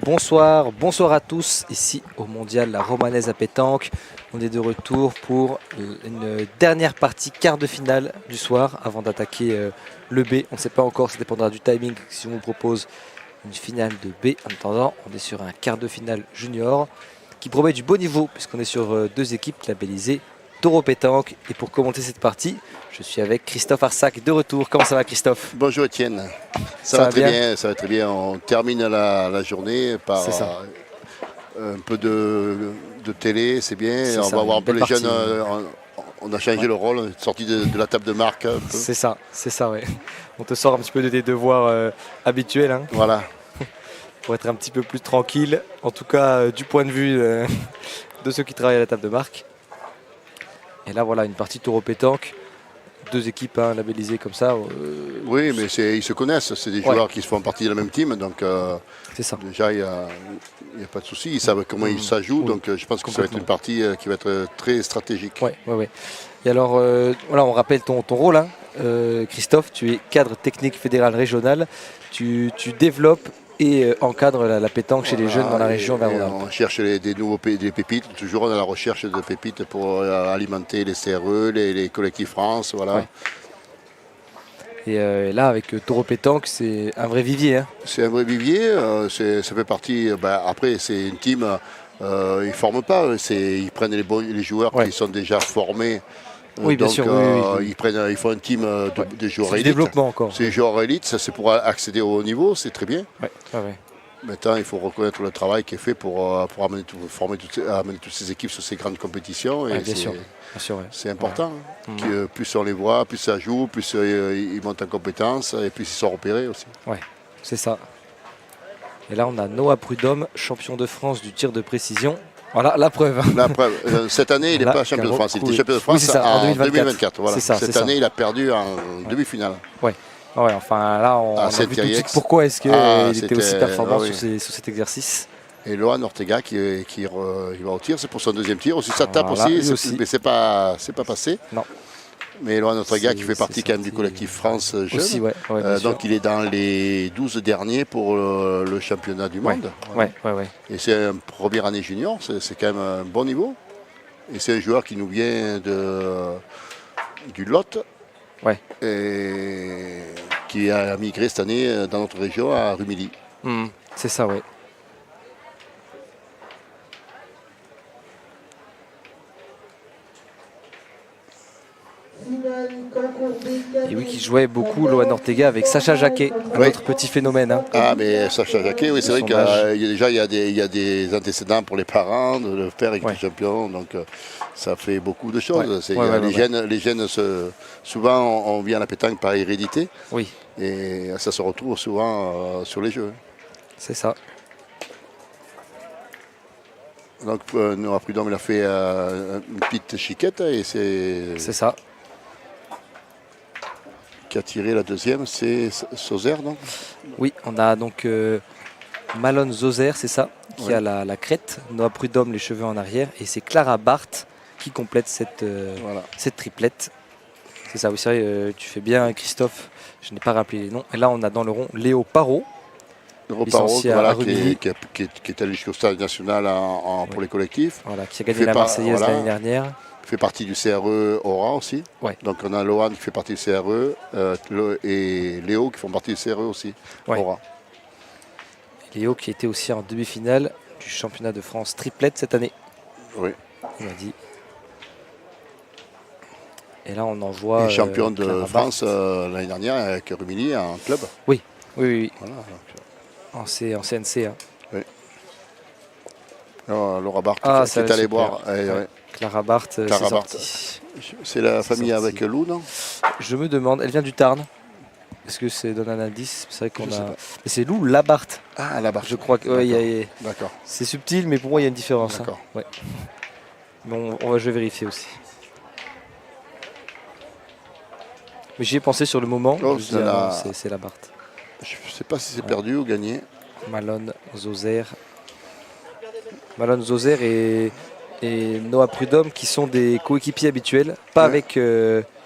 Bonsoir à tous, ici au Mondial La Romanaise à pétanque. On est de retour pour une dernière partie quart de finale du soir avant d'attaquer le B. On ne sait pas encore, ça dépendra du timing si on vous propose une finale de B. En attendant, on est sur un quart de finale junior qui promet du beau niveau puisqu'on est sur deux équipes labellisées Taureau Pétanque. Et pour commenter cette partie, je suis avec Christophe Arsac de retour. Comment ça va, Christophe? Bonjour Étienne. Ça va très bien, ça va très bien. On termine la journée par un peu de télé, c'est bien. On va voir un peu les jeunes. On a changé le rôle, sorti de la table de marque. C'est ça, ouais. On te sort un petit peu de tes devoirs habituels. Hein. Voilà. Pour être un petit peu plus tranquille, en tout cas du point de vue de ceux qui travaillent à la table de marque. Et là, voilà, une partie Taureau Pétanque. Deux équipes labellisées comme ça. Oui, mais ils se connaissent. C'est des joueurs qui se font partie de la même team. Donc, c'est ça. Déjà, il n'y a pas de souci. Ils savent comment ça joue. Oui, donc, je pense que ça va être une partie qui va être très stratégique. Oui. Et alors, voilà, on rappelle ton rôle. Hein. Christophe, tu es cadre technique fédéral régional. Tu développes et encadre la pétanque chez les jeunes dans la région Auvergne-Rhône-Alpes. On cherche des pépites, toujours on est à la recherche de pépites pour alimenter les CRE, les collectifs France, voilà. Ouais. Et là, avec Taureau Pétanque, c'est un vrai vivier. Hein. C'est un vrai vivier, ça fait partie, après c'est une team, ils ne forment pas, ils prennent les joueurs qui sont déjà formés. Oui, bien sûr. Oui. Ils font un team de joueurs élites. Développement encore. C'est joueurs élites, ça c'est pour accéder au haut niveau, c'est très bien. Ouais. Maintenant, il faut reconnaître le travail qui est fait pour amener toutes ces équipes sur ces grandes compétitions. Et bien sûr, c'est important. Hein. Plus on les voit, plus ça joue, plus ils montent en compétences et plus ils sont repérés aussi. Oui, c'est ça. Et là, on a Noah Prudhomme, champion de France du tir de précision. Voilà la preuve. Cette année, il n'est pas champion de France. Il était champion de France en 2024. Voilà. Cette année, il a perdu en demi-finale. Ouais, enfin là, on a vu tout de suite pourquoi est-ce qu'il était aussi performant sur cet exercice. Et Lohan Ortega qui va au tir, c'est pour son deuxième tir. Aussi, ça tape aussi, mais c'est pas passé. Non. Mais Lohan Ortega qui fait partie quand même du collectif France Jeune. Aussi, donc il est dans les 12 derniers pour le championnat du monde. Ouais. Et c'est une première année junior, c'est quand même un bon niveau. Et c'est un joueur qui nous vient du Lot. Ouais. Et qui a migré cette année dans notre région à Rumilly. C'est ça, ouais. Et oui, qui jouait beaucoup Lohan Ortega avec Sacha Jacquet, un autre petit phénomène. Hein. Ah, mais Sacha Jacquet, oui, c'est vrai qu'il y a des antécédents pour les parents, le père est champion, donc ça fait beaucoup de choses. Les gènes, souvent, on vient à la pétanque par hérédité. Oui. Et ça se retrouve souvent sur les jeux. C'est ça. Donc, Noah Prudhomme, il a fait une petite chiquette et c'est ça. Qui a tiré la deuxième, c'est Sauzer, non? Oui, on a donc Malone Zoser, c'est ça, qui a la crête, Noah Prudhomme les cheveux en arrière, et c'est Clara Barth qui complète cette triplette. C'est ça, oui, c'est vrai, tu fais bien, Christophe, je n'ai pas rappelé les noms. Et là, on a dans le rond Léo Parot. Léo Parot, voilà, qui est allé jusqu'au stade national pour les collectifs. Voilà, qui a gagné la Marseillaise l'année dernière. Fait partie du CRE Aura aussi. Ouais. Donc on a Lohan qui fait partie du CRE et Léo qui font partie du CRE aussi. Aura. Léo qui était aussi en demi-finale du championnat de France triplette cette année. Oui. On a dit. Et là on en voit. Champion de France l'année dernière avec Rumilly en club. Oui. Voilà, en CNC. Hein. Oui. Laura Barth qui est allée boire. Clara Barth, c'est la famille avec Lou, non? Je me demande, elle vient du Tarn. Est-ce que c'est donne un indice? C'est vrai qu'on a. Mais c'est Lou Labarthe. Ah, Labarthe. Je crois que. D'accord. C'est subtil, mais pour moi il y a une différence. D'accord. Hein. Ouais. Bon, je vais vérifier aussi. Mais j'y ai pensé sur le moment. C'est Labarthe. Je ne sais pas si c'est perdu ou gagné. Malone Zoser et Noah Prudhomme qui sont des coéquipiers habituels, pas avec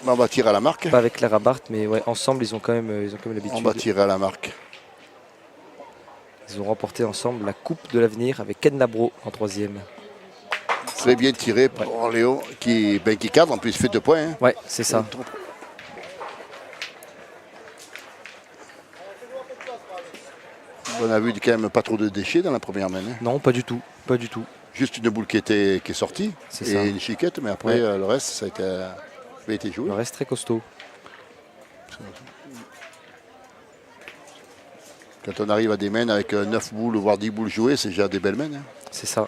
on va tirer à la marque. Pas avec Clara Barth, mais ensemble ils ont quand même l'habitude. On va tirer à la marque. Ils ont remporté ensemble la Coupe de l'avenir avec Ken Labro en 3e. Très bien tiré pour Léo qui cadre, en plus il fait 2 points. Hein. Ouais, c'est ça. On a vu quand même pas trop de déchets dans la première main. Hein. Non, pas du tout. Pas du tout. Juste une boule qui est sortie et une chiquette, mais après le reste, ça a été joué. Le reste très costaud. Quand on arrive à des mains avec 9 boules, voire 10 boules jouées, c'est déjà des belles mains. Hein. C'est ça.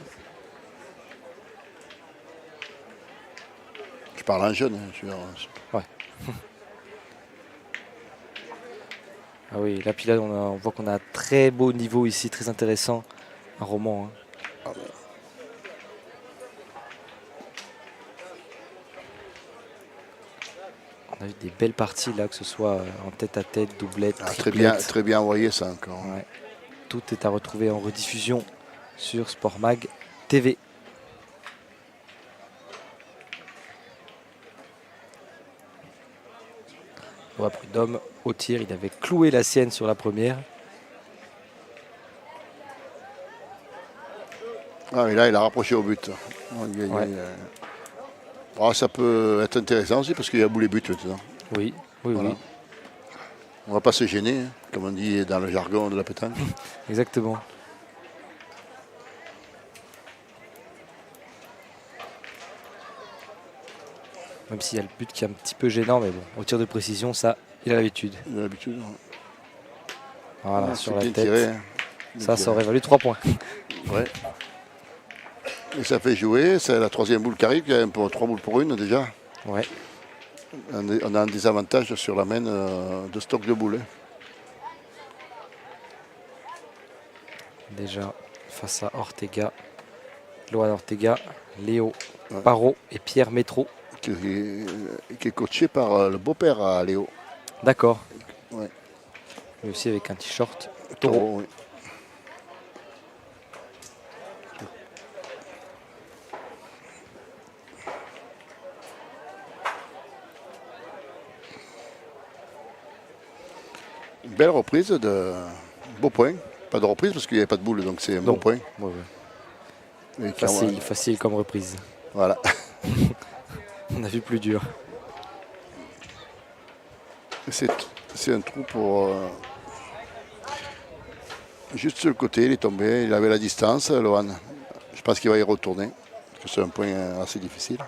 Je parle en jeune. Hein, ouais. Ah oui, là, puis là, on voit qu'on a un très beau niveau ici, très intéressant. Un roman. Hein. Ah ben. On a eu des belles parties là, que ce soit en tête-à-tête, doublette, triplette. Très bien envoyé ça encore. Ouais. Tout est à retrouver en rediffusion sur Sport Mag TV. Laura Prudhomme au tir, il avait cloué la sienne sur la première. Ah mais là il a rapproché au but. Oh, ça peut être intéressant aussi parce qu'il y a bout les buts maintenant. Oui, oui, voilà. Oui. On ne va pas se gêner, hein, comme on dit dans le jargon de la pétanque. Exactement. Même s'il y a le but qui est un petit peu gênant, mais bon, au tir de précision, ça, il a l'habitude. Il a l'habitude. Voilà, sur la tête. Tiré, hein. Ça aurait valu 3 points. Ouais. Et ça fait jouer, c'est la 3e boule qui arrive, il y a un peu 3 boules pour une déjà. Ouais. On a un désavantage sur la main de stock de boules. Hein. Déjà face à Ortega, Loan Ortega, Léo Parot et Pierre Métro. Qui est coaché par le beau-père à Léo. D'accord. Ouais. Lui aussi avec un t-shirt taureau. Oui. Une belle reprise de beau point. Pas de reprise parce qu'il n'y avait pas de boule, donc c'est un bon point. Ouais, ouais. Facile comme reprise. Voilà. On a vu plus dur. C'est un trou pour... juste sur le côté, il est tombé. Il avait la distance, Loan. Je pense qu'il va y retourner. Parce que c'est un point assez difficile.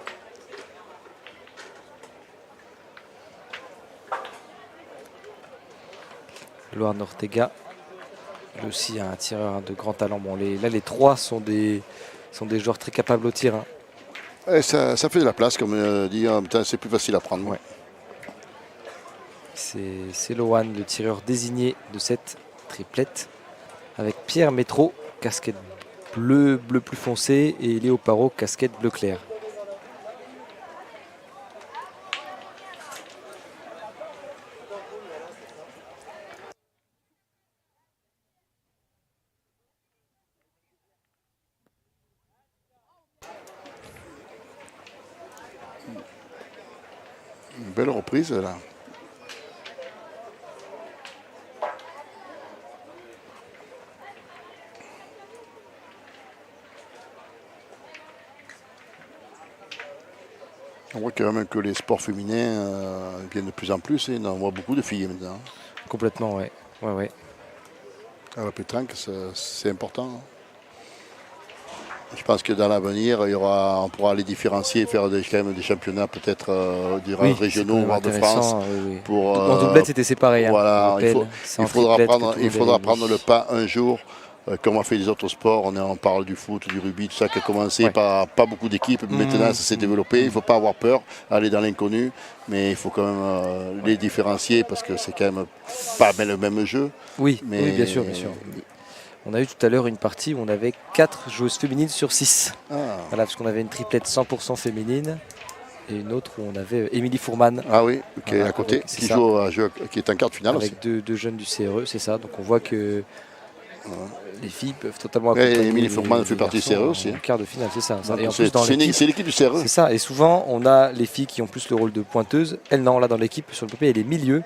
Loan Ortega, lui aussi un tireur de grand talent. Bon, là, les 3 sont des joueurs très capables au tir. Hein. Et ça fait de la place, comme dit, en même temps, c'est plus facile à prendre. Ouais. C'est Loan, le tireur désigné de cette triplette, avec Pierre Métro, casquette bleu plus foncé, et Léo Parot, casquette bleu clair. Une belle reprise là. On voit quand même que les sports féminins viennent de plus en plus et on voit beaucoup de filles maintenant. Complètement, ouais. Ouais. À la pétanque, c'est important. Je pense que dans l'avenir, on pourra les différencier, faire quand même des championnats peut-être régionaux, voire de France. Oui. En doublette, c'était séparé. Voilà, il faudra prendre le pas un jour, comme on fait les autres sports. On parle du foot, du rugby, tout ça qui a commencé par pas beaucoup d'équipes. Maintenant, ça s'est développé. Il ne faut pas avoir peur, aller dans l'inconnu, mais il faut quand même les différencier parce que c'est quand même pas le même jeu. Oui, bien sûr. On a eu tout à l'heure une partie où on avait 4 joueuses féminines sur 6. Voilà, parce qu'on avait une triplette 100% féminine et une autre où on avait Émilie Fourman. Ah oui, qui est à côté, qui est en quart de finale avec aussi. deux jeunes du CRE, c'est ça. Donc on voit que les filles peuvent totalement accompagner. Émilie Fourman fait partie du CRE aussi. En quart de finale, c'est ça. Et en plus, c'est l'équipe du CRE. C'est ça. Et souvent, on a les filles qui ont plus le rôle de pointeuse. Elle, non, là dans l'équipe, sur le papier, elle est milieu.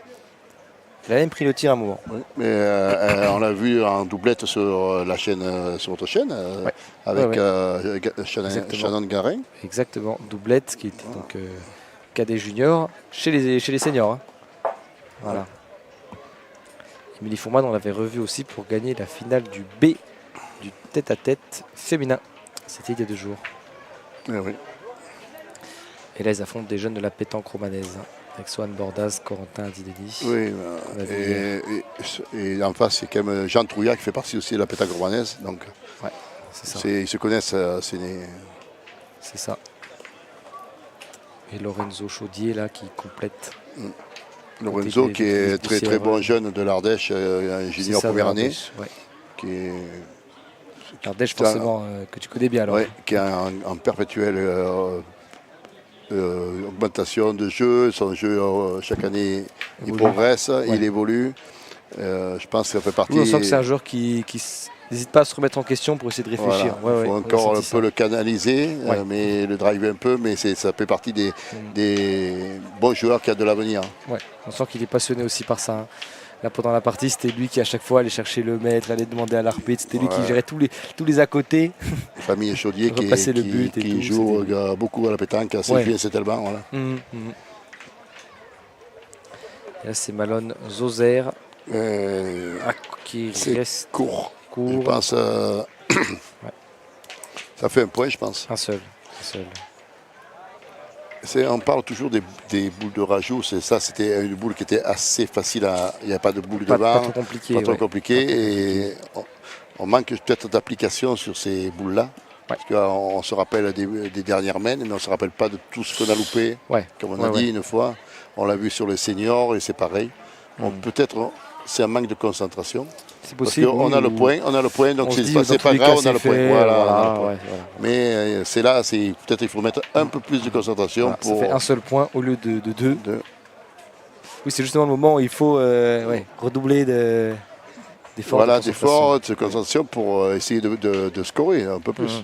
Il a même pris le tir à un moment. Oui, mais on l'a vu en doublette sur la chaîne, sur votre chaîne, avec Shannon Garin. Exactement, doublette qui était donc cadet junior chez les seniors. Hein. Voilà. Émilie Fourman, on l'avait revu aussi pour gagner la finale du B du tête-à-tête féminin. C'était il y a 2 jours. Oui. Et là, ils affrontent des jeunes de la pétanque romanaise. Hein, avec Swan Bordaz, Corentin Dideni. Oui, et en face, c'est quand même Jean Trouillat qui fait partie aussi de la pétanque romanaise. Donc, ouais, c'est ça. Ils se connaissent. C'est ça. Et Lorenzo Chaudier, là, qui complète. Lorenzo, qui est très bon jeune de l'Ardèche, un junior première année. Ouais. L'Ardèche, forcément, que tu connais bien. Alors. Ouais, qui est en perpétuelle augmentation de jeu. Son jeu, chaque année, il progresse, il évolue. Je pense que ça fait partie. Oui, on sent que c'est un joueur qui n'hésite pas à se remettre en question pour essayer de réfléchir. Voilà. Il faut encore un peu le canaliser, mais le driver un peu, mais ça fait partie des bons joueurs qui ont de l'avenir. Ouais. On sent qu'il est passionné aussi par ça. Hein. Là, pendant la partie, c'était lui qui à chaque fois allait chercher le maître, allait demander à l'arbitre. C'était lui qui gérait tous les à côté. Famille Chaudier qui joue beaucoup à la pétanque, à Saint-Tellement. Voilà. Et là, c'est Malone Zoser qui reste court. Je pense. Ça fait un point, je pense. Un seul. On parle toujours des boules de rajout. C'était une boule qui était assez facile. Il n'y a pas de boule devant. Pas trop compliqué. Et on manque peut-être d'application sur ces boules-là. Parce qu'on se rappelle des dernières mènes, mais on ne se rappelle pas de tout ce qu'on a loupé. Comme on a dit une fois. On l'a vu sur les seniors et c'est pareil. Peut-être c'est un manque de concentration. C'est possible. Parce qu'on a le point, donc c'est pas grave, on a le point. Voilà. Mais c'est là, peut-être il faut mettre un peu plus de concentration. Ça fait un seul point au lieu de 2. Oui, c'est justement le moment où il faut redoubler d'efforts. Voilà, d'efforts, de concentration pour essayer de scorer un peu plus.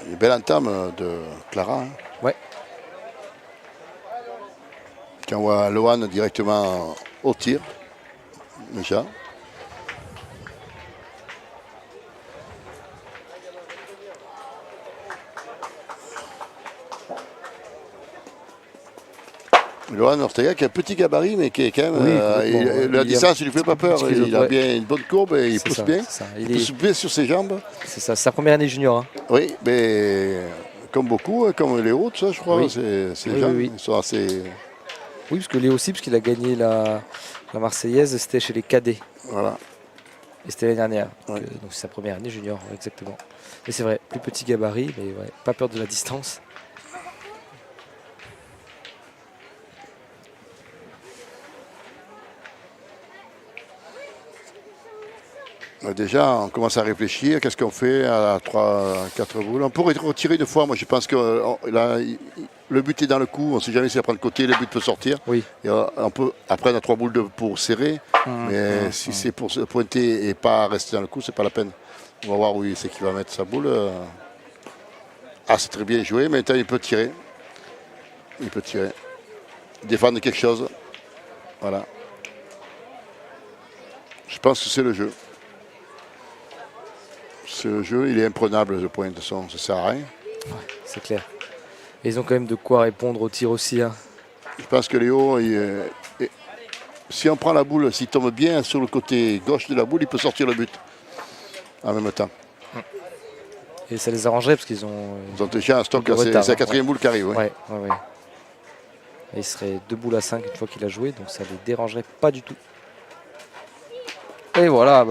Une belle entame de Clara. Hein. Ouais. Qui envoie Lohan directement au tir. Déjà. Lohan Ortega qui a un petit gabarit mais qui est quand même. La distance ne lui fait pas peur. Il a bien une bonne courbe et il pousse bien. Il pousse bien sur ses jambes. C'est ça, c'est sa première année junior. Hein. Oui, mais comme beaucoup, comme Léo, tout ça, je crois. Ces gens, ils sont assez. Oui, parce que Léo aussi, parce qu'il a gagné la Marseillaise, c'était chez les cadets. Voilà. Et c'était l'année dernière. Donc c'est sa première année junior, exactement. Mais c'est vrai, plus petit gabarit, mais pas peur de la distance. Déjà, on commence à réfléchir. Qu'est-ce qu'on fait à 3-4 boules? On pourrait retirer une fois. Moi, je pense que là, le but est dans le coup. On ne sait jamais si après le côté, le but peut sortir. Oui. Et après, on a 3 boules pour serrer. Mais si c'est pour se pointer et pas rester dans le coup, c'est pas la peine. On va voir où c'est qu'il va mettre sa boule. Ah, c'est très bien joué. Mais il peut tirer. Il peut tirer. Défendre quelque chose. Voilà. Je pense que c'est le jeu. Ce jeu, il est imprenable, le point de son, ça sert à rien. C'est clair. Et ils ont quand même de quoi répondre au tir aussi. Hein. Je pense que Léo, si on prend la boule, s'il tombe bien sur le côté gauche de la boule, il peut sortir le but en même temps. Et ça les arrangerait parce qu'ils ont déjà un stock, c'est la 4e boule qui arrive. Ouais. Et il serait 2 boules à 5 une fois qu'il a joué, donc ça les dérangerait pas du tout. Et voilà,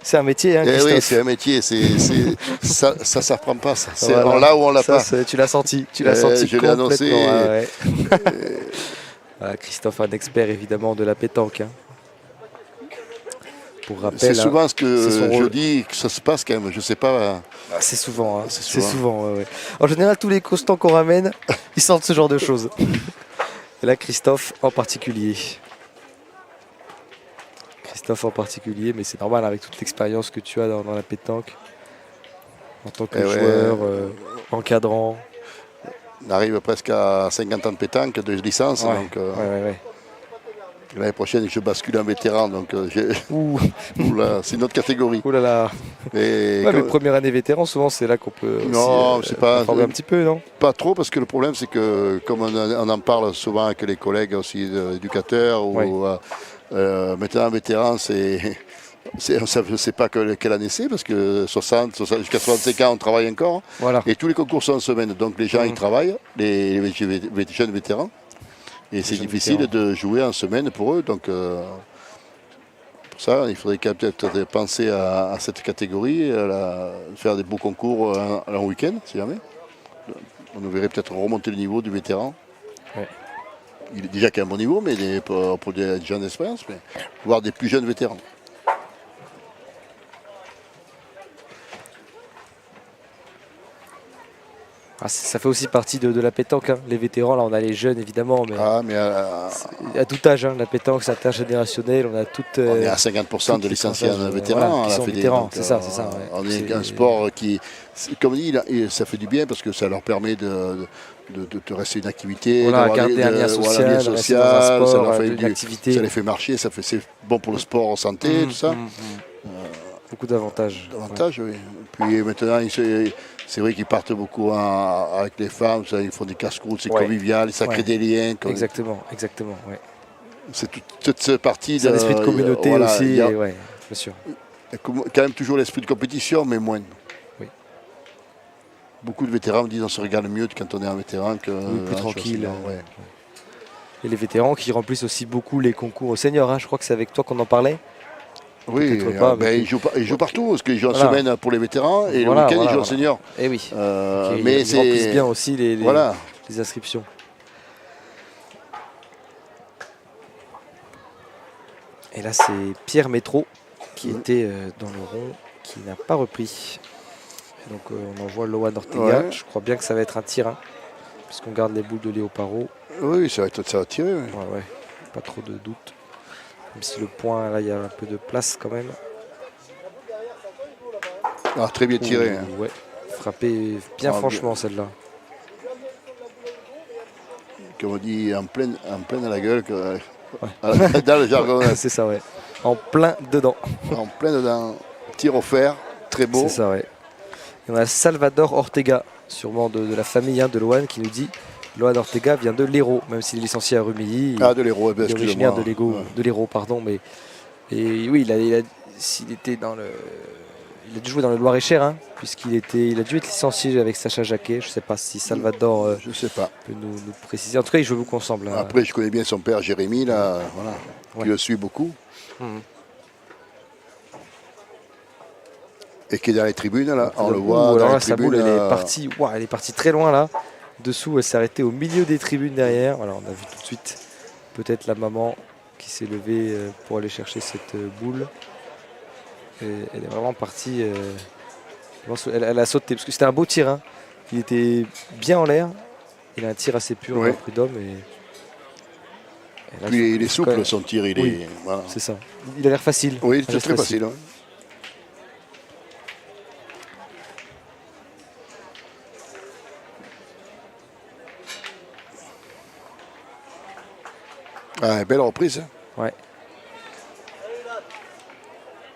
c'est un métier. Hein, oui, c'est un métier. Ça ne s'apprend pas. Ça. C'est là où on l'a pas. Tu l'as senti. Je l'ai annoncé. Voilà, Christophe, un expert évidemment de la pétanque. Hein. Pour rappel, c'est souvent ce que je dis que ça se passe quand même. Je sais pas. C'est souvent. Hein. C'est souvent. En général, tous les constants qu'on ramène, ils sentent ce genre de choses. Et là, Christophe en particulier. Mais c'est normal avec toute l'expérience que tu as dans la pétanque. en tant que joueur, encadrant. On arrive presque à 50 ans de pétanque, de licence. Donc, l'année prochaine, je bascule en vétéran. Donc, c'est une autre catégorie. Ouh là là. Mais première année vétéran, souvent, c'est là qu'on peut former un petit peu, non? Pas trop, parce que le problème, c'est que, comme on en parle souvent avec les collègues aussi éducateurs, maintenant, vétéran, je ne sais pas quelle année c'est, parce que 60 jusqu'à 65 ans, on travaille encore. Voilà. Et tous les concours sont en semaine. Donc les gens, ils travaillent, les jeunes vétérans. Et c'est difficile de jouer en semaine pour eux. Donc pour ça, il faudrait peut-être penser à cette catégorie, faire des beaux concours en week-end, si jamais. On devrait peut-être remonter le niveau du vétéran. Ouais. Il est déjà qu'à un bon niveau, mais pour des gens d'expérience, mais voir des plus jeunes vétérans. Ça fait aussi partie de la pétanque. Hein. Les vétérans, là, on a les jeunes évidemment, mais, à tout âge, hein, la pétanque, c'est intergénérationnel. On est à 50% de licenciés vétérans. C'est ça. On est un sport qui, comme dit, ça fait du bien parce que ça leur permet de rester une activité, garder un lien social, rester dans un sport, une activité. Ça les fait marcher, c'est bon pour le sport en santé, tout ça. Beaucoup d'avantages. Oui. Puis maintenant, c'est vrai qu'ils partent beaucoup avec les femmes, ils font des casse-croûtes, c'est convivial, ça crée des liens. Exactement. Ouais. C'est toute cette partie de l'esprit de communauté aussi, bien sûr. Il y a quand même toujours l'esprit de compétition, mais moins. Oui. Beaucoup de vétérans me disent qu'on se regarde mieux quand on est un vétéran que plus tranquille. Et les vétérans qui remplissent aussi beaucoup les concours seniors. Hein. Je crois que c'est avec toi qu'on en parlait. Oui, ils jouent partout, parce qu'ils jouent en semaine pour les vétérans et le week-end ils jouent en senior. Et oui. Mais ils remplissent bien aussi les inscriptions. Et là, c'est Pierre Métro qui était dans le rond, qui n'a pas repris. Et donc on envoie Loan Ortega. Ouais. Je crois bien que ça va être un tir, hein, puisqu'on garde les boules de Léoparo. Oui, ça va tirer. Ouais. Pas trop de doute. Même si le point, là, il y a un peu de place quand même. Ah, très bien tiré. Ouais, frappé bien franchement celle-là. Comme on dit, en pleine à la gueule. Dans le jargon. C'est ça, ouais. En plein dedans. En plein dedans. Tir offert, très beau. C'est ça, ouais. Et on a Salvador Ortega, sûrement de la famille de Loan, qui nous dit Loan Ortega vient de l'Hérault, même s'il est licencié à Rumilly. De l'Hérault, il est originaire de l'Hérault, pardon. Mais oui, s'il était dans le. Il a dû jouer dans le Loir-et-Cher, hein, puisqu'il a dû être licencié avec Sacha Jacquet. Je ne sais pas si Salvador je sais pas. peut nous préciser. En tout cas, ils jouent beaucoup ensemble. Là. Après, je connais bien son père, Jérémy, là, qui le suit beaucoup. Et qui est dans les tribunes, là. On le voit. Alors là, sa boule, elle est partie très loin, là. Dessous, elle s'est arrêtée au milieu des tribunes derrière. Voilà, on a vu tout de suite peut-être la maman qui s'est levée pour aller chercher cette boule. Et elle est vraiment partie. Elle a sauté parce que c'était un beau tir. Hein. Il était bien en l'air. Il a un tir assez pur, un prud'homme. Et là, puis il est souple son tir. Voilà. C'est ça. Il a l'air facile. Oui, c'est très facile. Belle reprise. Ouais.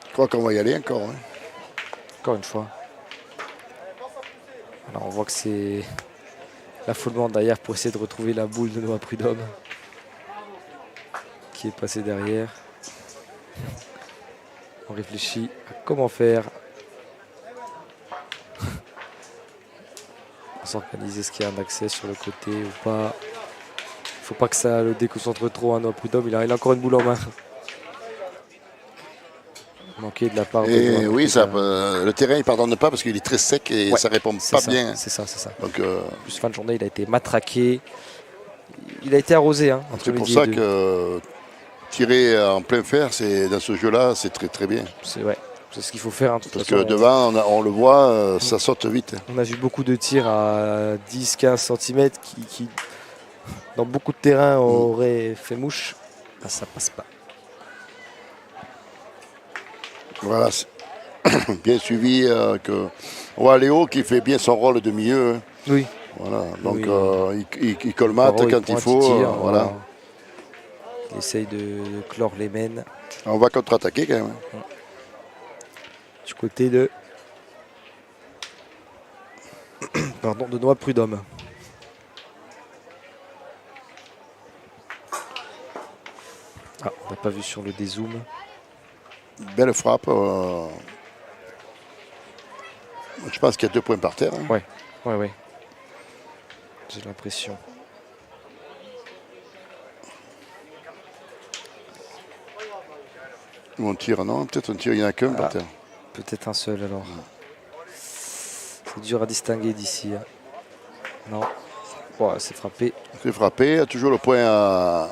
Je crois qu'on va y aller encore. Hein. Encore une fois. Alors on voit que c'est l'affolement derrière pour essayer de retrouver la boule de Noah Prud'homme qui est passé derrière. On réfléchit à comment faire. On s'organise, est-ce qu'il y a un accès sur le côté ou pas. Il ne faut pas que ça le déconcentre trop, Noah Prud'homme. Il a encore une boule en main. Manqué de la part de oui, le terrain il pardonne pas parce qu'il est très sec et ça répond pas bien. C'est ça. Donc, plus fin de journée, il a été matraqué. Il a été arrosé. Hein, c'est pour ça que tirer en plein fer, dans ce jeu-là, c'est très très bien. C'est ce qu'il faut faire. Hein, parce que devant, on le voit, ça saute vite. On a vu beaucoup de tirs à 10-15 cm qui, dans beaucoup de terrains, auraient fait mouche. Ça passe pas. Voilà. bien suivi. On voit Léo qui fait bien son rôle de milieu. Hein. Oui. Voilà, donc oui. il colmate quand il faut. Voilà. Il essaye de clore les mènes. On va contre-attaquer quand même. Du côté de pardon, de Noah Prudhomme. Ah, on n'a pas vu sur le dézoom. Belle frappe. Je pense qu'il y a 2 points par terre. Hein. Ouais. J'ai l'impression. On tire, non? Peut-être on tire, il n'y en a qu'un par terre. Peut-être un seul alors. C'est dur à distinguer d'ici. Hein. Non. Oh, c'est frappé. C'est frappé. Toujours le point à.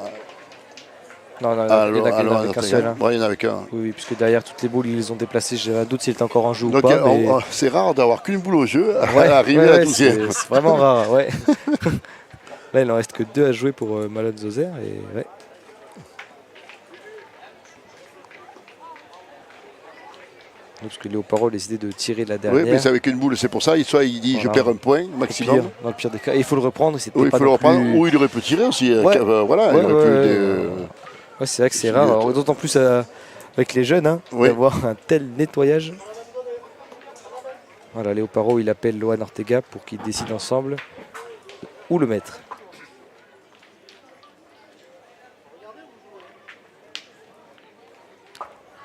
Non, il n'y en a qu'un seul. Hein. Ouais, il n'y en avait qu'un. Oui, puisque derrière toutes les boules, ils les ont déplacées. J'ai un doute s'il est encore en jeu ou pas. Mais... C'est rare d'avoir qu'une boule au jeu à l'arrivée à la 12e. C'est vraiment rare, ouais. Là, il n'en reste que 2 à jouer pour Malone Zoser. Et ouais. Parce que Léo Parot a décidé de tirer la dernière. Oui, mais c'est avec une boule, c'est pour ça. Soit il dit je perds un point maximum. Dans le pire des cas. Et il faut le reprendre. Oui, il faut le reprendre. Ou il aurait pu tirer aussi. Voilà, c'est vrai que c'est rare. D'autant plus avec les jeunes, hein, d'avoir un tel nettoyage. Voilà, Léo Parot, il appelle Lohan Ortega pour qu'ils décident ensemble où le mettre.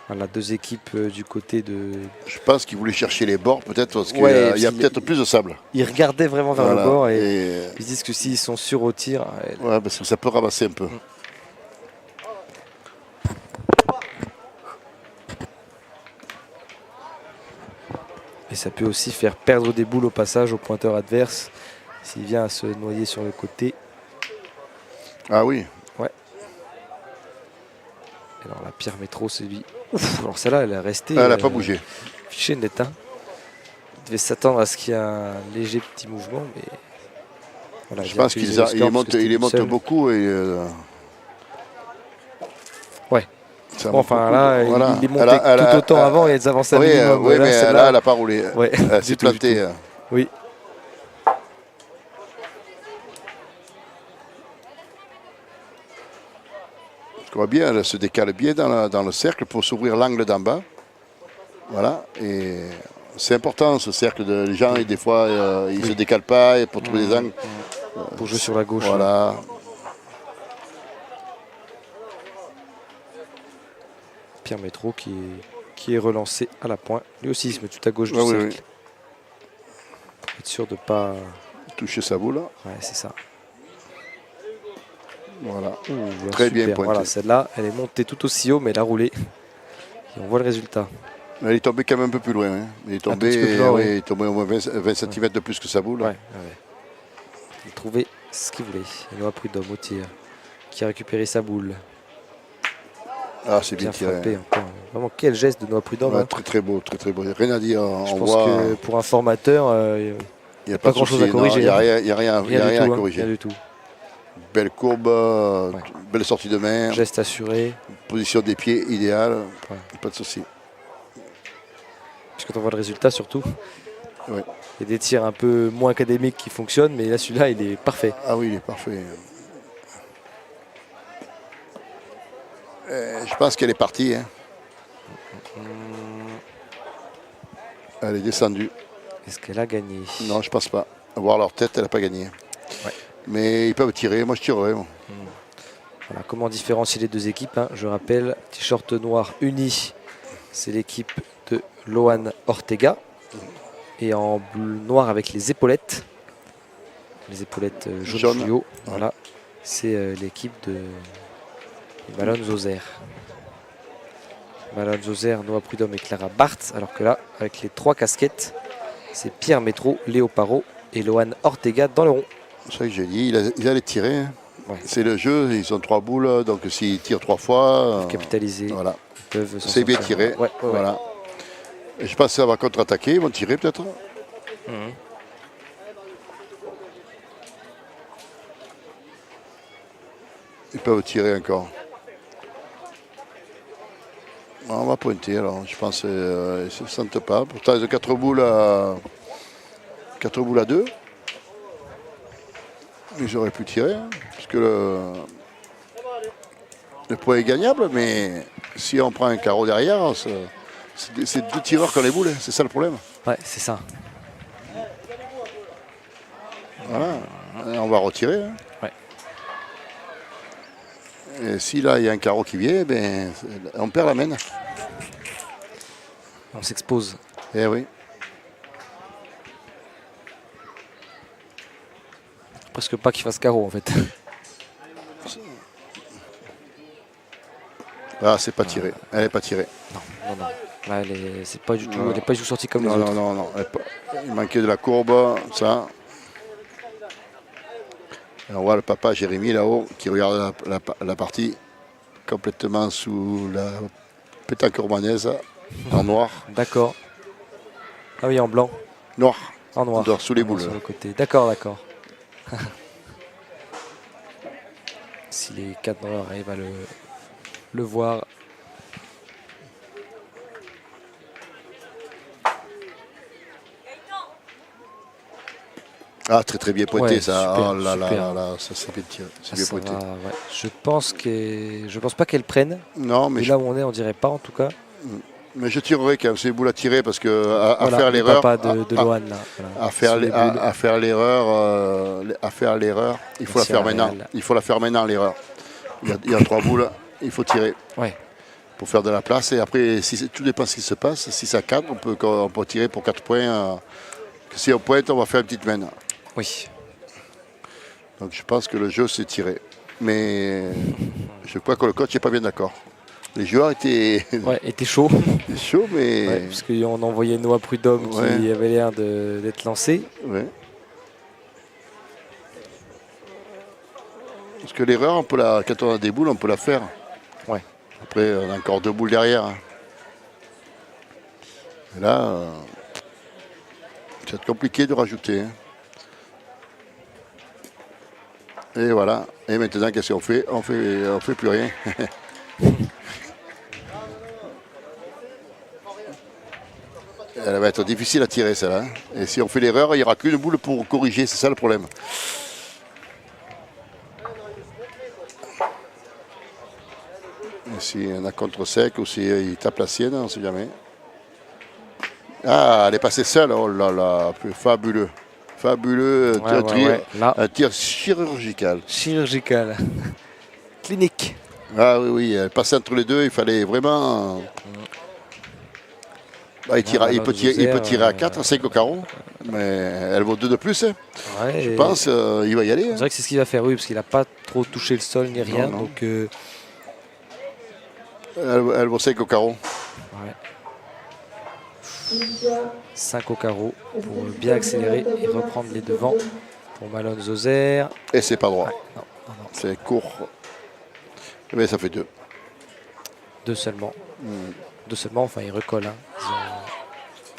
Voilà, 2 équipes du côté de... Je pense qu'ils voulaient chercher les bords peut-être parce qu'il y a peut-être plus de sable. Ils regardaient vraiment vers le bord et ils disent que s'ils sont sûrs au tir... Ouais, parce que ça peut ramasser un peu. Et ça peut aussi faire perdre des boules au passage au pointeur adverse s'il vient à se noyer sur le côté. Ah oui. Ouais. Et alors la Pierre Métro, c'est lui. Ouf, alors celle-là, elle est restée. Elle n'a pas bougé. Fiché net. Hein. Il devait s'attendre à ce qu'il y ait un léger petit mouvement, mais. Voilà, je pense qu'il les monte beaucoup et. Ouais. Bon, enfin là, il les montait tout autant avant et elles avançaient à minimum. Oui, mais là, elle n'a pas roulé. Ouais, elle s'est plantée. Oui. Je vois bien, elle se décale bien dans le cercle pour s'ouvrir l'angle d'en bas. Voilà. Et c'est important ce cercle. Les gens, des fois, ils ne se décalent pas et pour trouver des angles. Pour jouer sur la gauche. Voilà. Pierre Métro qui est relancé à la pointe. Lui aussi, il se met tout à gauche du cercle. Oui. Pour être sûr de ne pas toucher sa boule. Ouais, c'est ça. Voilà. Très super. Bien pointé. Voilà, celle-là, elle est montée tout aussi haut, mais elle a roulé. Et on voit le résultat. Elle est tombée quand même un peu plus loin. Hein. Il est tombé, il est tombé au moins 20 cm de plus que sa boule. Ouais. Il a trouvé ce qu'il voulait. Et Noah Prudhomme au tir, qui a récupéré sa boule. Ah, c'est bien tiré. Frappé encore. Vraiment, quel geste de Noah Prudhomme. Ouais, très beau. Rien à dire. Je pense que pour un formateur, il n'y a pas grand-chose à corriger. Il n'y a rien à corriger. Rien du tout. Belle courbe, belle sortie de main. Geste assuré. Position des pieds idéale. Pas de souci. Puis quand on voit le résultat surtout, il y a des tirs un peu moins académiques qui fonctionnent, mais là celui-là il est parfait. Ah oui, il est parfait. Je pense qu'elle est partie. Hein. Elle est descendue. Est-ce qu'elle a gagné? Non, je pense pas. À voir leur tête, elle n'a pas gagné. Ouais. Mais ils peuvent tirer. Moi, je tirerai. Bon. Voilà, comment différencier les 2 équipes, hein. Je rappelle, t-shirt noir uni, c'est l'équipe de Lohan Ortega. Et en bleu noir avec les épaulettes jaune fluo. Voilà, c'est l'équipe de Malone Zoser. Malone Zoser, Noah Prudhomme et Clara Barthes. Alors que là, avec les 3 casquettes, c'est Pierre Métro, Léo Parot et Lohan Ortega dans le rond. C'est ça que j'ai dit, ils allaient tirer. Hein. Ouais. C'est le jeu, ils ont 3 boules, donc s'ils tirent 3 fois... Ils peuvent capitaliser. Voilà. C'est bien tiré. Voilà. Et je pense que ça va contre-attaquer, ils vont tirer peut-être. Ils peuvent tirer encore. On va pointer, alors je pense qu'ils ne se sentent pas. Pourtant, ils ont 4 boules à 2. Ils auraient pu tirer, hein, puisque le point est gagnable, mais si on prend un carreau derrière, c'est 2 tireurs qui ont les boules, c'est ça le problème. Ouais, c'est ça. Voilà, et on va retirer. Hein. Ouais. Et si là il y a un carreau qui vient, ben, on perd la main. On s'expose. Eh oui. Presque pas qu'il fasse carreau en fait. Ah, c'est pas tiré. Elle n'est pas tirée. Non. Là, elle n'est pas du tout sortie comme les autres. Non. Il manquait de la courbe, ça. Et on voit le papa Jérémy là-haut qui regarde la partie complètement sous la pétanque romanaise en noir. D'accord. Ah oui, en blanc. Noir. En noir. Sous les boules. Sur le côté. D'accord. Si les cadreurs arrivent à le voir. Ah, très bien pointé, ça. Super, oh là là, ça c'est bien tiré. C'est bien pointé. Je pense pas qu'elle prenne. Non, mais là où on est, on dirait pas en tout cas. Mais je tirerai quand même ces boules à tirer parce que à faire l'erreur. De Lohan là. Voilà. À faire l'erreur, il faut la faire maintenant. Il faut la faire maintenant l'erreur. Il y a 3 boules, il faut tirer. Ouais. Pour faire de la place. Et après, tout dépend de ce qui se passe. Si ça cadre, on peut tirer pour 4 points. Si on pointe, on va faire une petite main. Oui. Donc je pense que le jeu s'est tiré. Mais je crois que le coach n'est pas bien d'accord. Les joueurs étaient chauds. Chauds, mais. Ouais, parce qu'on envoyait Noah Prudhomme qui avait l'air d'être lancé. Ouais. Parce que l'erreur, quand on a des boules, on peut la faire. Ouais. Après, on a encore 2 boules derrière. Et là, c'est compliqué de rajouter. Hein. Et voilà. Et maintenant, qu'est-ce qu'on fait ? On fait plus rien. Elle va être difficile à tirer, celle-là. Et si on fait l'erreur, il n'y aura qu'une boule pour corriger. C'est ça le problème. Et si on a contre sec ou s'il tape la sienne, on ne sait jamais. Ah, elle est passée seule. Oh là là, fabuleux. Fabuleux. Un tir chirurgical. Chirurgical. Clinique. Ah oui, elle passait entre les deux. Il fallait vraiment... Bah, il peut tirer à 4, à 5 au carreau. Mais elle vaut 2 de plus. Hein. Ouais, je pense il va y aller. C'est vrai que c'est ce qu'il va faire, oui, parce qu'il n'a pas trop touché le sol ni rien. Non. Donc, elle vaut 5 au carreau. Ouais. 5 au carreau pour bien accélérer et reprendre les devants pour Malone Zoser. Et c'est pas droit. Ouais, non. C'est court. Mais ça fait 2. 2 seulement. 2 seulement, enfin ils recollent. Hein.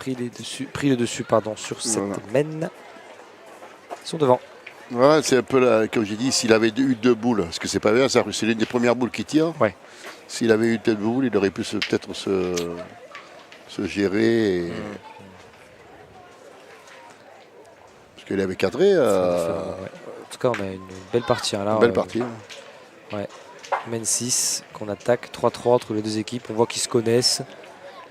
Ils ont pris le dessus sur cette mène. Ils sont devant. Ouais, c'est un peu là, comme j'ai dit, s'il avait eu 2 boules, parce que c'est pas bien, c'est l'une des premières boules qu'il tire. Ouais. S'il avait eu 2 boules, il aurait pu peut-être se gérer. Parce qu'il avait cadré. En tout cas, on a une belle partie. Hein, là, une belle partie. Ouais. Mène 6, qu'on attaque 3-3 entre les deux équipes. On voit qu'ils se connaissent,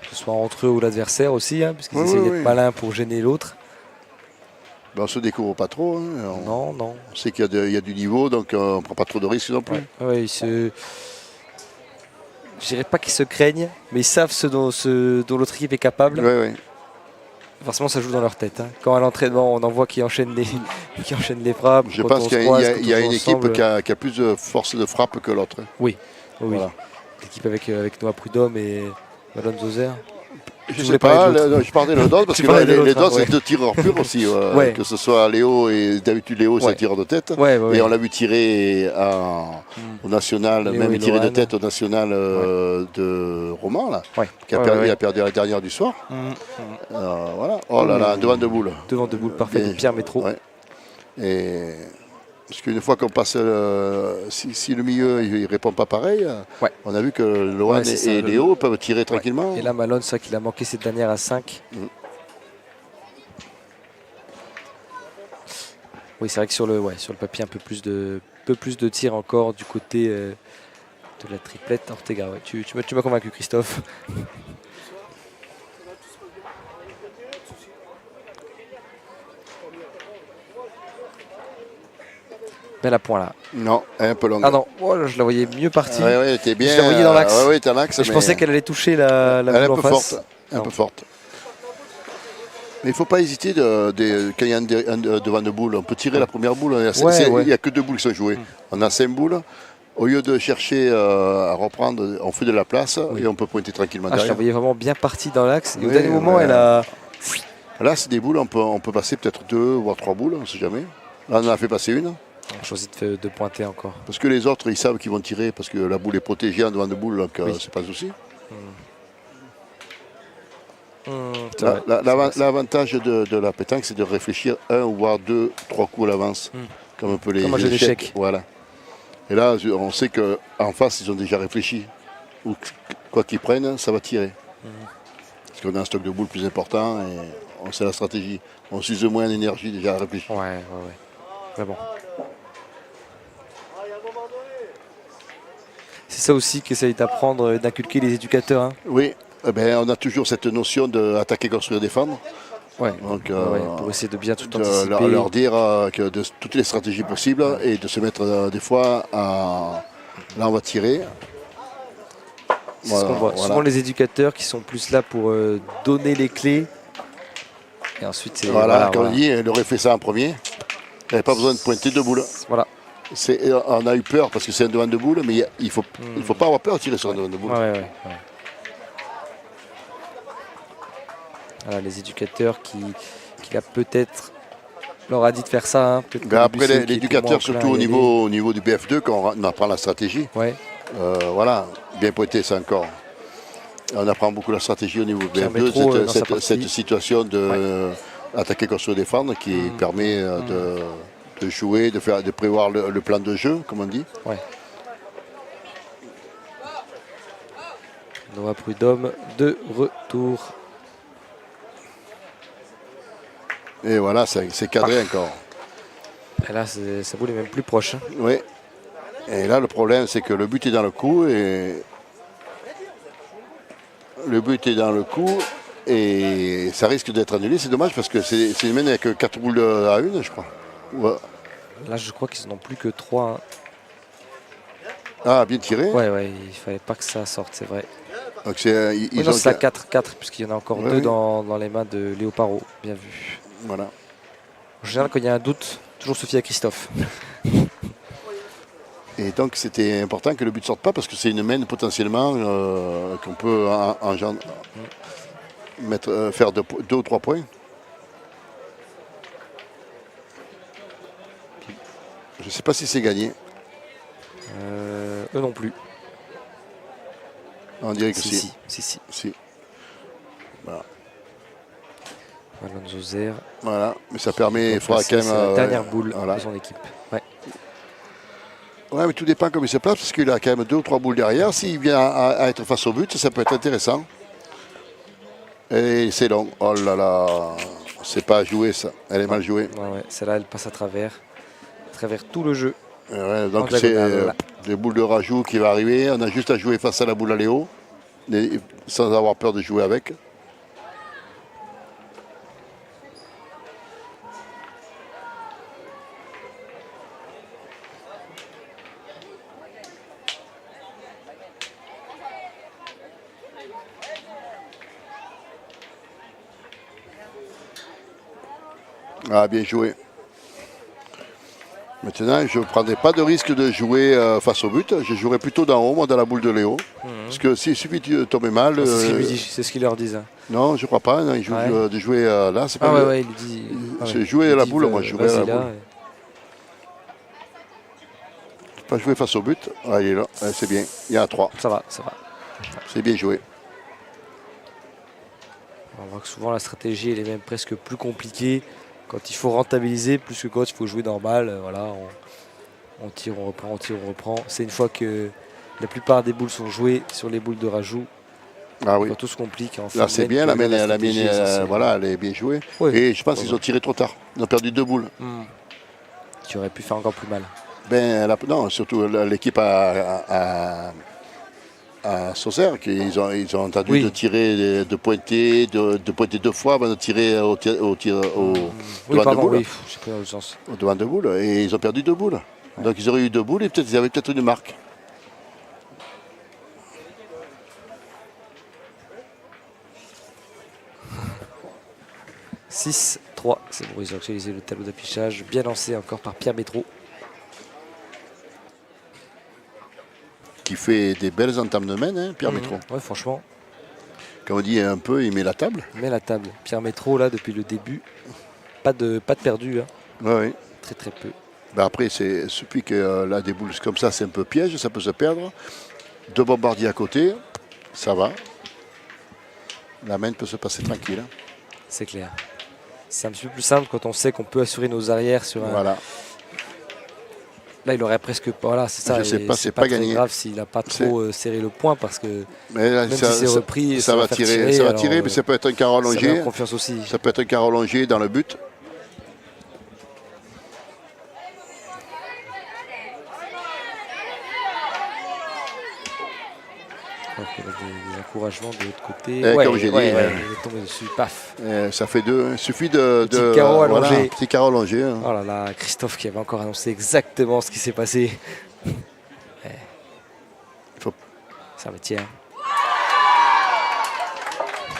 que ce soit entre eux ou l'adversaire aussi, hein, puisqu'ils essaient d'être malins pour gêner l'autre. Ben, on ne se découvre pas trop. Hein. Non. On sait qu'il y a du niveau, donc on ne prend pas trop de risques non plus. Ouais, je dirais pas qu'ils se craignent, mais ils savent ce dont l'autre équipe est capable. Ouais. Forcément, ça joue dans leur tête. Hein. Quand à l'entraînement, on en voit qui enchaînent les frappes. Je pense qu'il y a une équipe qui a plus de force de frappe que l'autre. Oui. Voilà. L'équipe avec Noah Prudhomme et Malone Zoser. Je ne sais pas, je parlais de l'autre parce que les autres, c'est 2 tireurs purs aussi. Que ce soit Léo, et d'habitude Léo, c'est un tireur de tête. Et on l'a vu tirer au national, Léo même tiré de tête au national de Roman, là, qui a perdu à la dernière du soir. Voilà. Oh là là, devant 2 boules. Devant 2 boules, parfait, de Pierre Métro. Et Parce qu'une fois qu'on passe, si le milieu il répond pas pareil, on a vu que Lohan et Léo peuvent tirer tranquillement. Et là, Malone, c'est vrai qu'il a manqué cette dernière à 5. Oui, c'est vrai que sur le papier, un peu plus de tir encore du côté de la triplette Ortega. Ouais. Tu m'as convaincu, Christophe. Belle à point là. Non, un peu longue. Ah non, je la voyais mieux partie. Oui, elle était bien. Je la voyais dans l'axe. Oui, était en axe. Je pensais qu'elle allait toucher la boule en face. Un peu forte. Mais il ne faut pas hésiter quand il y a un devant de boule. On peut tirer la première boule. Il n'y a que 2 boules qui sont jouées. On a 5 boules. Au lieu de chercher à reprendre, on fait de la place et on peut pointer tranquillement derrière. Je la voyais vraiment bien partie dans l'axe. Et au dernier moment, elle a... Là, c'est des boules. On peut passer peut-être 2 voire 3 boules. On ne sait jamais. Là, on en a fait passer une. On choisit de pointer encore. Parce que les autres, ils savent qu'ils vont tirer parce que la boule est protégée en devant de boule. Donc, c'est pas de souci. L'avantage de la pétanque, c'est de réfléchir 1 voire 2, 3 coups à l'avance. Comme un peu les échecs. Voilà. Et là, on sait qu'en face, ils ont déjà réfléchi. Ou quoi qu'ils prennent, ça va tirer. Parce qu'on a un stock de boules plus important et on sait la stratégie. On s'use moins d'énergie déjà à réfléchir. Ouais. Mais bon. C'est ça aussi qu'essayent d'apprendre, d'inculquer les éducateurs. Hein. Oui, on a toujours cette notion d'attaquer, construire, défendre. Donc, pour essayer de bien tout anticiper. Leur dire que de toutes les stratégies possibles et de se mettre des fois à... Là, on va tirer. C'est ce qu'on voit. Souvent les éducateurs qui sont plus là pour donner les clés. Et ensuite, c'est... Quand on dit, elle aurait fait ça en premier. Elle n'avait pas besoin de pointer 2 boules. Voilà. On a eu peur parce que c'est un devant de boule, mais il ne faut pas avoir peur de tirer sur un devant de boule. Voilà, les éducateurs qui a peut-être leur a dit de faire ça. Hein, après, l'éducateur, surtout au niveau du BF2, quand on apprend la stratégie, bien pointé, c'est encore. On apprend beaucoup la stratégie au niveau du BF2, cette situation de attaquer, construire, défendre qui permet de jouer, de prévoir le plan de jeu, comme on dit. Noah Prudhomme de retour. Et voilà, c'est cadré encore. Et là, sa boule est même plus proche. Hein. Oui. Et là, le problème, c'est que le but est dans le coup. Et ça risque d'être annulé. C'est dommage parce que c'est une mène avec 4 boules à 1, je crois. Là, je crois qu'ils n'en ont plus que 3. Hein. Ah, bien tiré. Ouais, il fallait pas que ça sorte, c'est vrai. Donc c'est à 4, puisqu'il y en a encore 2 dans les mains de Léo Parot. Bien vu. Voilà. En général, quand il y a un doute, toujours se fier à Christophe. Et donc, c'était important que le but ne sorte pas parce que c'est une main potentiellement qu'on peut faire 2 ou 3 points. Je ne sais pas si c'est gagné. Eux non plus. On dirait que si. Voilà. Alonso Zer. Voilà, mais ça permet, il faudra quand même... la dernière boule de son équipe. Ouais, mais tout dépend comment il se place, parce qu'il a quand même 2 ou 3 boules derrière. S'il vient à être face au but, ça peut être intéressant. Et c'est long. Oh là là, c'est pas joué ça. Elle est mal jouée. Celle-là, elle passe à travers tout le jeu. Donc c'est des boules de rajout qui va arriver. On a juste à jouer face à la boule à Léo, sans avoir peur de jouer avec. Ah, bien joué. Maintenant, je ne prendrai pas de risque de jouer face au but. Je jouerai plutôt d'en haut, moi, dans la boule de Léo. Parce que s'il suffit de tomber mal... C'est ce qu'il leur disent. Hein. Non, je ne crois pas. Non, il joue de jouer là. C'est pas il lui dit... c'est jouer à la boule, moi, je jouerai à la boule. Pas jouer face au but. Ah, il est là. C'est bien. Il y a un 3. Ça va. C'est bien joué. On voit que souvent, la stratégie, elle est même presque plus compliquée quand il faut rentabiliser, plus que quand il faut jouer normal. On tire, on reprend, on tire, on reprend. C'est une fois que la plupart des boules sont jouées sur les boules de rajout. Ah oui. Quand tout se complique. Là, c'est bien. La mine, voilà, elle est bien jouée. Oui. Et je pense qu'ils ont tiré trop tard. Ils ont perdu 2 boules. Qui aurait pu faire encore plus mal. Ben, non, surtout l'équipe à Sauceur, ils ont entendu de tirer, de pointer 2 fois avant de tirer au devant de boule. Oui, j'ai pris dans le sens. Au devant de boule. Et ils ont perdu 2 boules. Ouais. Donc ils auraient eu 2 boules et ils avaient peut-être une marque. « 6-3, c'est bon, ils ont actualisé le tableau d'affichage. Bien lancé encore par Pierre Métro. Qui fait des belles entames de main, hein, Pierre Métro. Oui, franchement. Quand on dit un peu, il met la table. Il met la table. Pierre Métro, là, depuis le début, pas de perdu. Hein. Oui. Très, très peu. Ben après, il suffit que là, des boules comme ça, c'est un peu piège, ça peut se perdre. 2 bombardiers à côté, ça va. La main peut se passer tranquille. Hein. C'est clair. C'est un petit peu plus simple quand on sait qu'on peut assurer nos arrières sur un... Voilà. Là, il aurait presque... Voilà, c'est ça. Je sais pas, c'est pas gagné. grave s'il n'a pas trop serré le point parce que mais là, même si c'est repris, ça va tirer. Ça va tirer, mais ça peut être un carreau allongé. Confiance aussi. Ça peut être un carreau allongé dans le but. Donc, il y a des encouragements de l'autre côté. Comme j'ai dit, il est tombé dessus, paf. Ça fait 2. Il suffit de petit carreau allongé. Voilà, petit carreau allongé. Hein. Oh là là, Christophe qui avait encore annoncé exactement ce qui s'est passé. Ça me tient.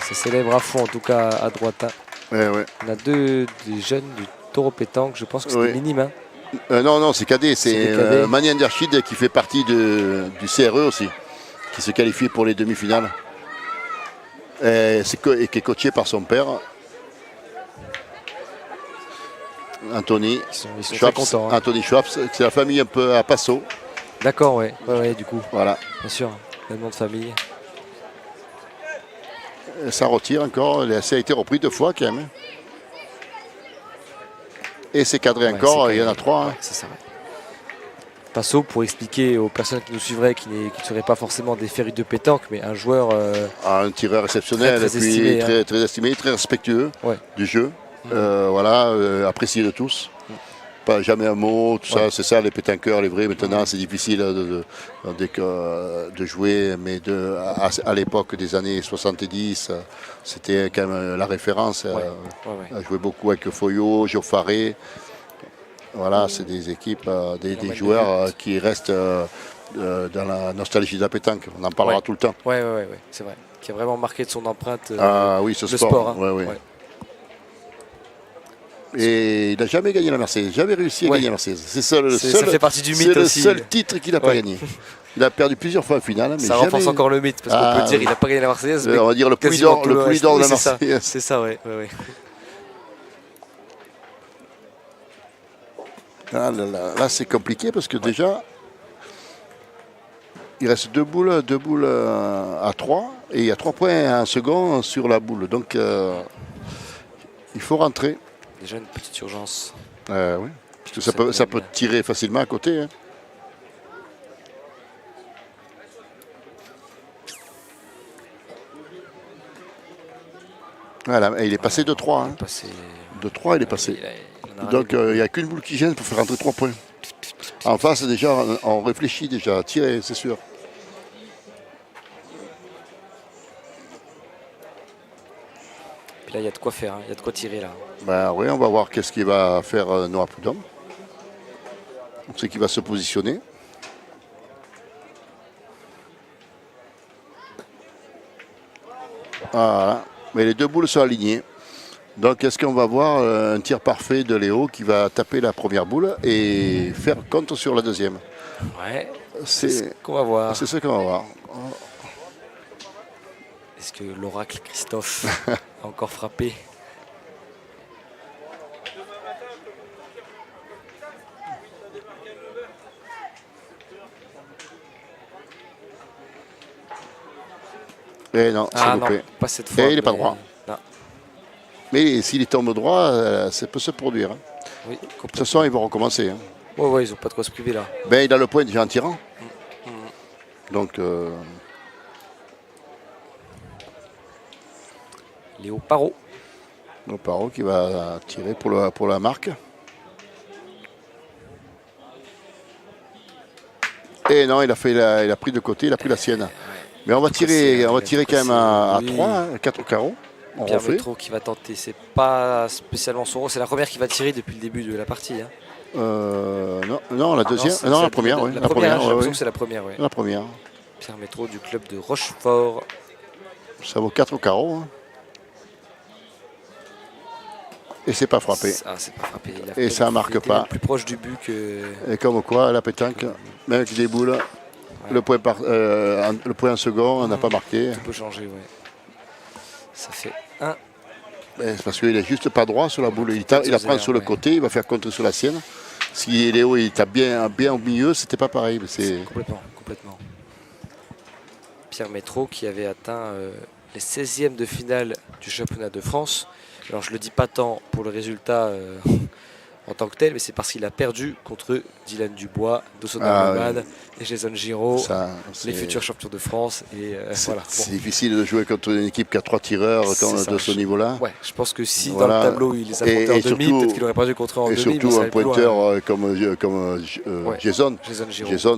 Ça célèbre à fond, en tout cas à droite. Ouais. On a des jeunes du Taureau Pétanque, je pense que c'était minime. Hein. Non, c'est cadet. C'est Manian Derchid qui fait partie du CRE aussi, qui se qualifie pour les demi-finales. Et qui est coaché par son père, Anthony. Ils sont très contents. Hein. Anthony Schwabs, c'est la famille un peu à Passo. D'accord, ouais, du coup. Voilà. Bien sûr, le nom de famille. Ça retire encore, ça a été repris 2 fois quand même. Et c'est cadré encore, il y en a 3. Hein. C'est ça. Passo, pour expliquer aux personnes qui nous suivraient, qui ne seraient pas forcément des férus de pétanque, mais un joueur... un tireur exceptionnel, très estimé, très estimé, très respectueux du jeu. Apprécié de tous. Pas jamais un mot, tout ça, c'est ça les pétanqueurs, les vrais. Maintenant, c'est difficile de jouer, mais à l'époque des années 70, c'était quand même la référence. On jouait beaucoup avec Foyot, Geoffrey. Voilà, c'est des équipes, des joueurs qui restent dans la nostalgie de la pétanque. On en parlera tout le temps. Oui, c'est vrai. Qui a vraiment marqué de son empreinte ce sport. Hein. Et il n'a jamais gagné la Mercedes, jamais réussi à gagner la Mercedes. Ça fait partie du mythe aussi. C'est le seul titre qu'il n'a pas gagné. Il a perdu plusieurs fois en finale. Mais ça renforce encore le mythe, parce qu'on peut dire qu'il n'a pas gagné la Mercedes. On va dire le pouls d'or de la Mercedes. C'est ça, oui. Là, c'est compliqué parce que déjà, il reste 2 boules à 3 et il y a 3 points en second sur la boule. Donc, il faut rentrer. Déjà une petite urgence. Oui, parce que ça peut tirer facilement à côté. Hein. Voilà, et il est passé de 3. Hein. De 3, il est passé. Donc il n'y a qu'une boule qui gêne pour faire rentrer 3 points. En face, déjà, on réfléchit déjà à tirer, c'est sûr. Là, il y a de quoi faire, il y a de quoi tirer là. Oui, on va voir qu'est-ce qu'il va faire Noah Poudom. On sait qu'il va se positionner. Voilà. Mais les 2 boules sont alignées. Donc, est-ce qu'on va voir un tir parfait de Léo qui va taper la première boule et faire compte sur la deuxième? Ouais, c'est ce qu'on va voir. C'est ce qu'on va voir. Est-ce que l'oracle Christophe a encore frappé? Eh non, c'est loupé. Pas cette fois. Et il n'est pas droit. Non. Mais s'il tombe droit, ça peut se produire. Hein. Oui, de toute façon, ils vont recommencer. Hein. Ouais, ils n'ont pas de quoi se priver là. Ben, il a le point déjà en tirant. Donc. Léo Parot. Léo Parot qui va tirer pour la marque. Et non, il a pris de côté, il a pris la sienne. Mais on va tirer quand même à 3, hein, 4 au carreau. Pierre Métro qui va tenter, c'est pas spécialement son rôle, c'est la première qui va tirer depuis le début de la partie. Hein. Non, la deuxième, non, la première, oui. La première, j'ai l'impression que c'est la première, oui. La première. Pierre Métro du club de Rochefort. Ça vaut 4 au carreau. Hein. Et c'est pas frappé. Ah, c'est pas frappé. Et ça marque pas. Plus proche du but que. Et comme quoi, la pétanque, même avec des boules, le point en second, on n'a pas marqué. Tout peut changer, oui. Ça fait 1. C'est parce qu'il est juste pas droit sur la boule. Il la prend sur le côté, il va faire contre sur la sienne. Si Léo il tape bien au milieu, c'était pas pareil. Complètement. Pierre Métro qui avait atteint les 16e de finale du championnat de France. Alors je le dis pas tant pour le résultat en tant que tel, mais c'est parce qu'il a perdu contre Dylan Dubois, Dawson Herman et Jason Giraud, les futurs champions de France. C'est difficile de jouer contre une équipe qui a 3 tireurs de ce niveau-là. Ouais, je pense que si dans le tableau il les affrontait en demi, peut-être qu'il aurait pas dû contrer en demi. Et surtout un pointeur comme Jason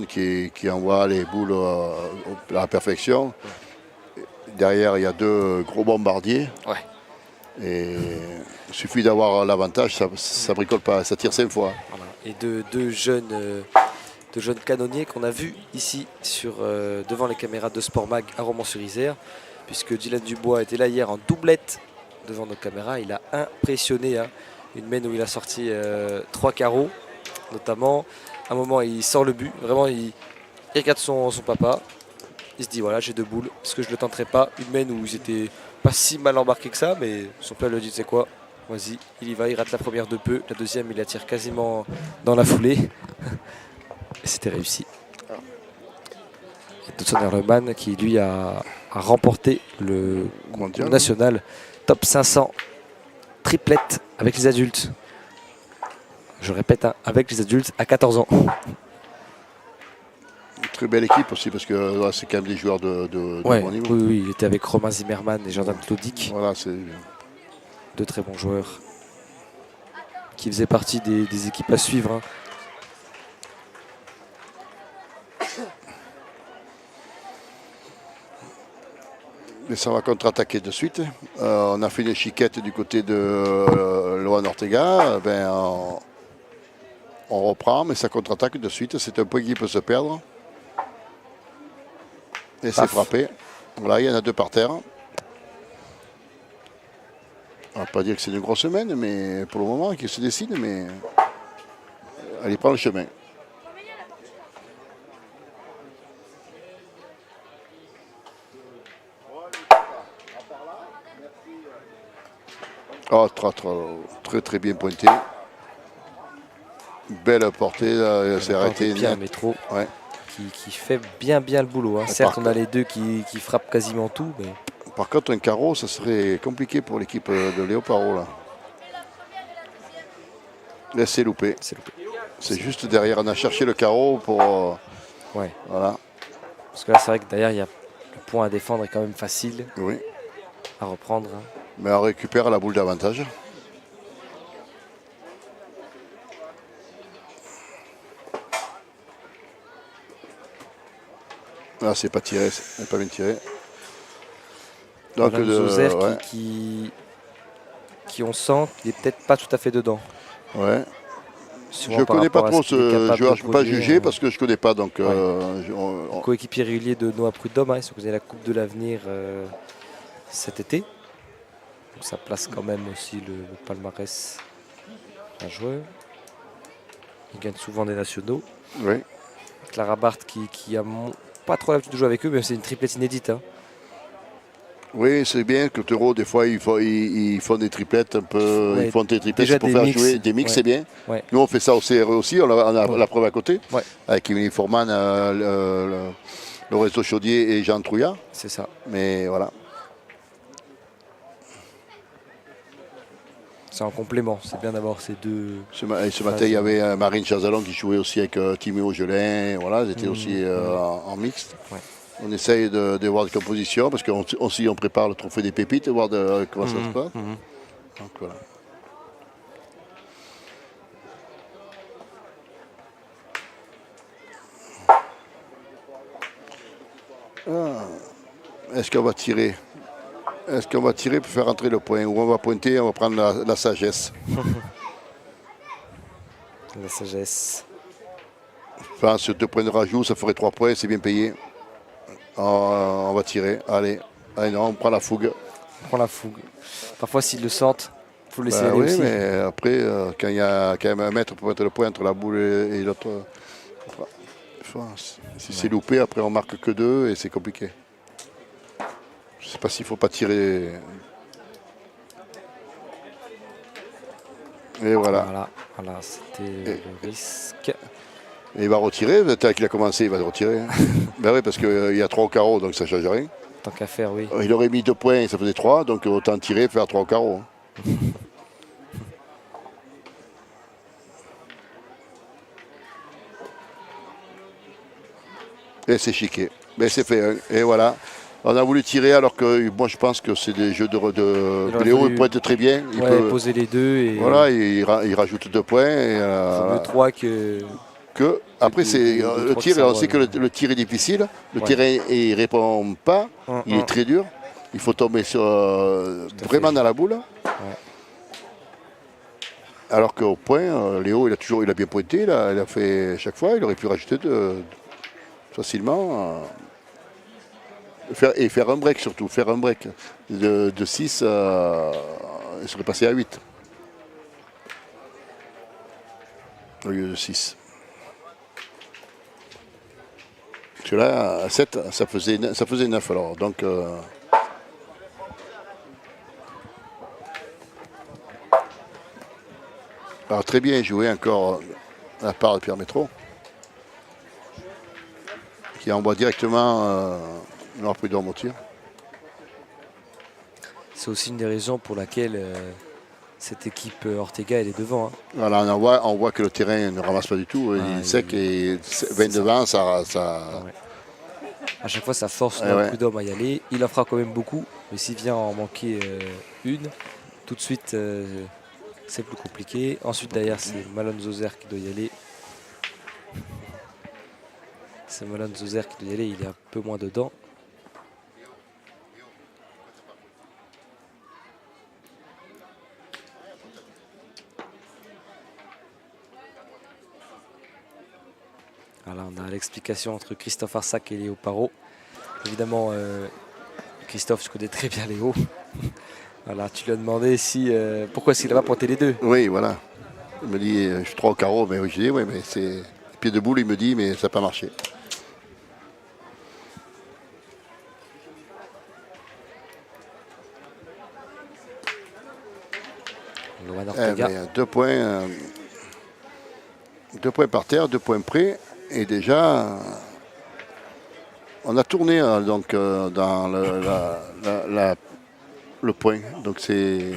qui envoie les boules à la perfection. Derrière, il y a 2 gros bombardiers. Ouais. Et il suffit d'avoir l'avantage, ça bricole pas, ça tire 5 fois. Voilà. Et deux jeunes canonniers qu'on a vus ici devant les caméras de Sport Mag à Romans-sur-Isère, puisque Dylan Dubois était là hier en doublette devant nos caméras. Il a impressionné une main où il a sorti 3 carreaux, notamment. À un moment, il sort le but, vraiment, il regarde son papa. Il se dit voilà, j'ai 2 boules, est-ce que je le tenterai pas? Une main où ils étaient pas si mal embarqué que ça, mais son père lui dit c'est quoi, vas-y, il y va, il rate la première de peu, la deuxième il la tire quasiment dans la foulée et c'était réussi. Dawson Herman qui lui a remporté le mondial national top 500 triplette avec les adultes, je répète, avec les adultes à 14 ans. Très belle équipe aussi parce que c'est quand même des joueurs de bon niveau. Oui, il était avec Romain Zimmermann et Jordan Claudic. Voilà, c'est 2 très bons joueurs qui faisaient partie des équipes à suivre. Hein. Mais ça va contre-attaquer de suite. On a fait une chiquette du côté de Loan Ortega. On reprend, mais ça contre-attaque de suite. C'est un point qui peut se perdre. Et c'est frappé. Voilà, il y en a 2 par terre. On ne va pas dire que c'est une grosse semaine, mais pour le moment, qui se dessine, mais elle prend le chemin. Oh, très bien pointé. Belle portée, c'est arrêté. Pierre Métro. Ouais. Qui fait bien le boulot. Hein. Certes, on a les 2 qui frappent quasiment tout. Mais... Par contre, un carreau, ça serait compliqué pour l'équipe de Léo Parot. Là, c'est loupé. C'est juste derrière. On a cherché le carreau pour... Ouais. Voilà. Parce que là, c'est vrai que derrière, il y a le point à défendre est quand même facile. Oui. À reprendre. Hein. Mais on récupère la boule d'avantage. Ah, c'est pas tiré, c'est pas bien tiré. Donc qui on sent qu'il est peut-être pas tout à fait dedans. Ouais. Je ne connais pas trop ce joueur, je ne peux pas juger parce que je ne connais pas. Donc, coéquipier régulier de Noah Prudhomme, ils ont gagné la Coupe de l'Avenir cet été. Donc ça place quand même aussi le palmarès d'un joueur. Il gagne souvent des nationaux. Oui. Clara Barth qui a pas trop l'habitude de jouer avec eux, mais c'est une triplette inédite. Hein. Oui, c'est bien que Taureau, des fois, ils font des triplettes un peu. Ouais, ils font des triplettes pour faire jouer des mix, c'est bien. Ouais. Nous, on fait ça au CRE aussi, on a la preuve à côté, avec Emily Foreman, Lorenzo Chaudier et Jean Trouillat. C'est ça. Mais voilà. C'est en complément, c'est bien d'avoir ces deux. Ce matin, il y avait Marine Chazalon qui jouait aussi avec Timéo Gelin. Voilà, ils étaient aussi en mixte. Ouais. On essaye de voir des compositions parce qu'on prépare le trophée des pépites, voir comment ça se passe. Donc voilà. Est-ce qu'on va tirer? Est-ce qu'on va tirer pour faire entrer le point? Ou on va pointer, on va prendre la sagesse? La sagesse. Enfin, sur 2 points de rajout, ça ferait 3 points, c'est bien payé. On va tirer. Allez, non, on prend la fougue. On prend la fougue. Parfois, s'ils le sortent, il faut laisser aller oui, aussi. Mais après, quand il y a quand même un mètre pour mettre le point entre la boule et l'autre, si c'est loupé, après on marque que 2 et c'est compliqué. Je ne sais pas s'il ne faut pas tirer. Et voilà. Voilà, c'était le risque. Et il va retirer, tel qu'il a commencé, il va le retirer. Ben oui, parce qu'il y a 3 au carreau, donc ça ne change rien. Tant qu'à faire, oui. Il aurait mis 2 points et ça faisait 3, donc autant tirer, faire 3 au carreau. Et c'est chiqué. Mais c'est fait 1. Et voilà. On a voulu tirer alors que moi je pense que c'est des jeux de Léo, il peut être très bien. Il peut poser les deux. Et voilà, il rajoute 2 points. Et, le 3 que... Après, c'est le tir, on sait que le tir est difficile. Le terrain, il ne répond pas. Il est très dur. Il faut tomber vraiment dans la boule. Ouais. Alors qu'au point, Léo, il a bien pointé. Il a fait chaque fois. Il aurait pu rajouter facilement. Faire un break surtout. Faire un break. De 6, il serait passé à 8. Au lieu de 6. Parce que là, à 7, ça faisait 9 alors. Donc, alors très bien joué encore la part de Pierre Métro. Qui envoie directement Noir Prud'homme au tir. C'est aussi une des raisons pour laquelle cette équipe Ortega elle est devant. Hein. Voilà, on voit que le terrain ne ramasse pas du tout. Il est sec et 20 devant, ça... Ouais. À chaque fois, ça force Noir Prud'homme à y aller. Il en fera quand même beaucoup. Mais s'il vient en manquer une, tout de suite, c'est plus compliqué. Ensuite, derrière, c'est Malone Zoser qui doit y aller. C'est Malone Zoser qui doit y aller. Il est un peu moins dedans. Voilà, on a l'explication entre Christophe Arsac et Léo Parot. Évidemment, Christophe, je connais très bien Léo. Voilà, tu lui as demandé pourquoi est-ce qu'il va pointer les deux. Oui, voilà. Il me dit, je suis 3 au carreau, mais je dis, oui, mais c'est pied de boule, il me dit, mais ça n'a pas marché. Ben, 2 points. 2 points par terre, 2 points près. Et déjà, on a tourné donc, dans le point. Donc c'est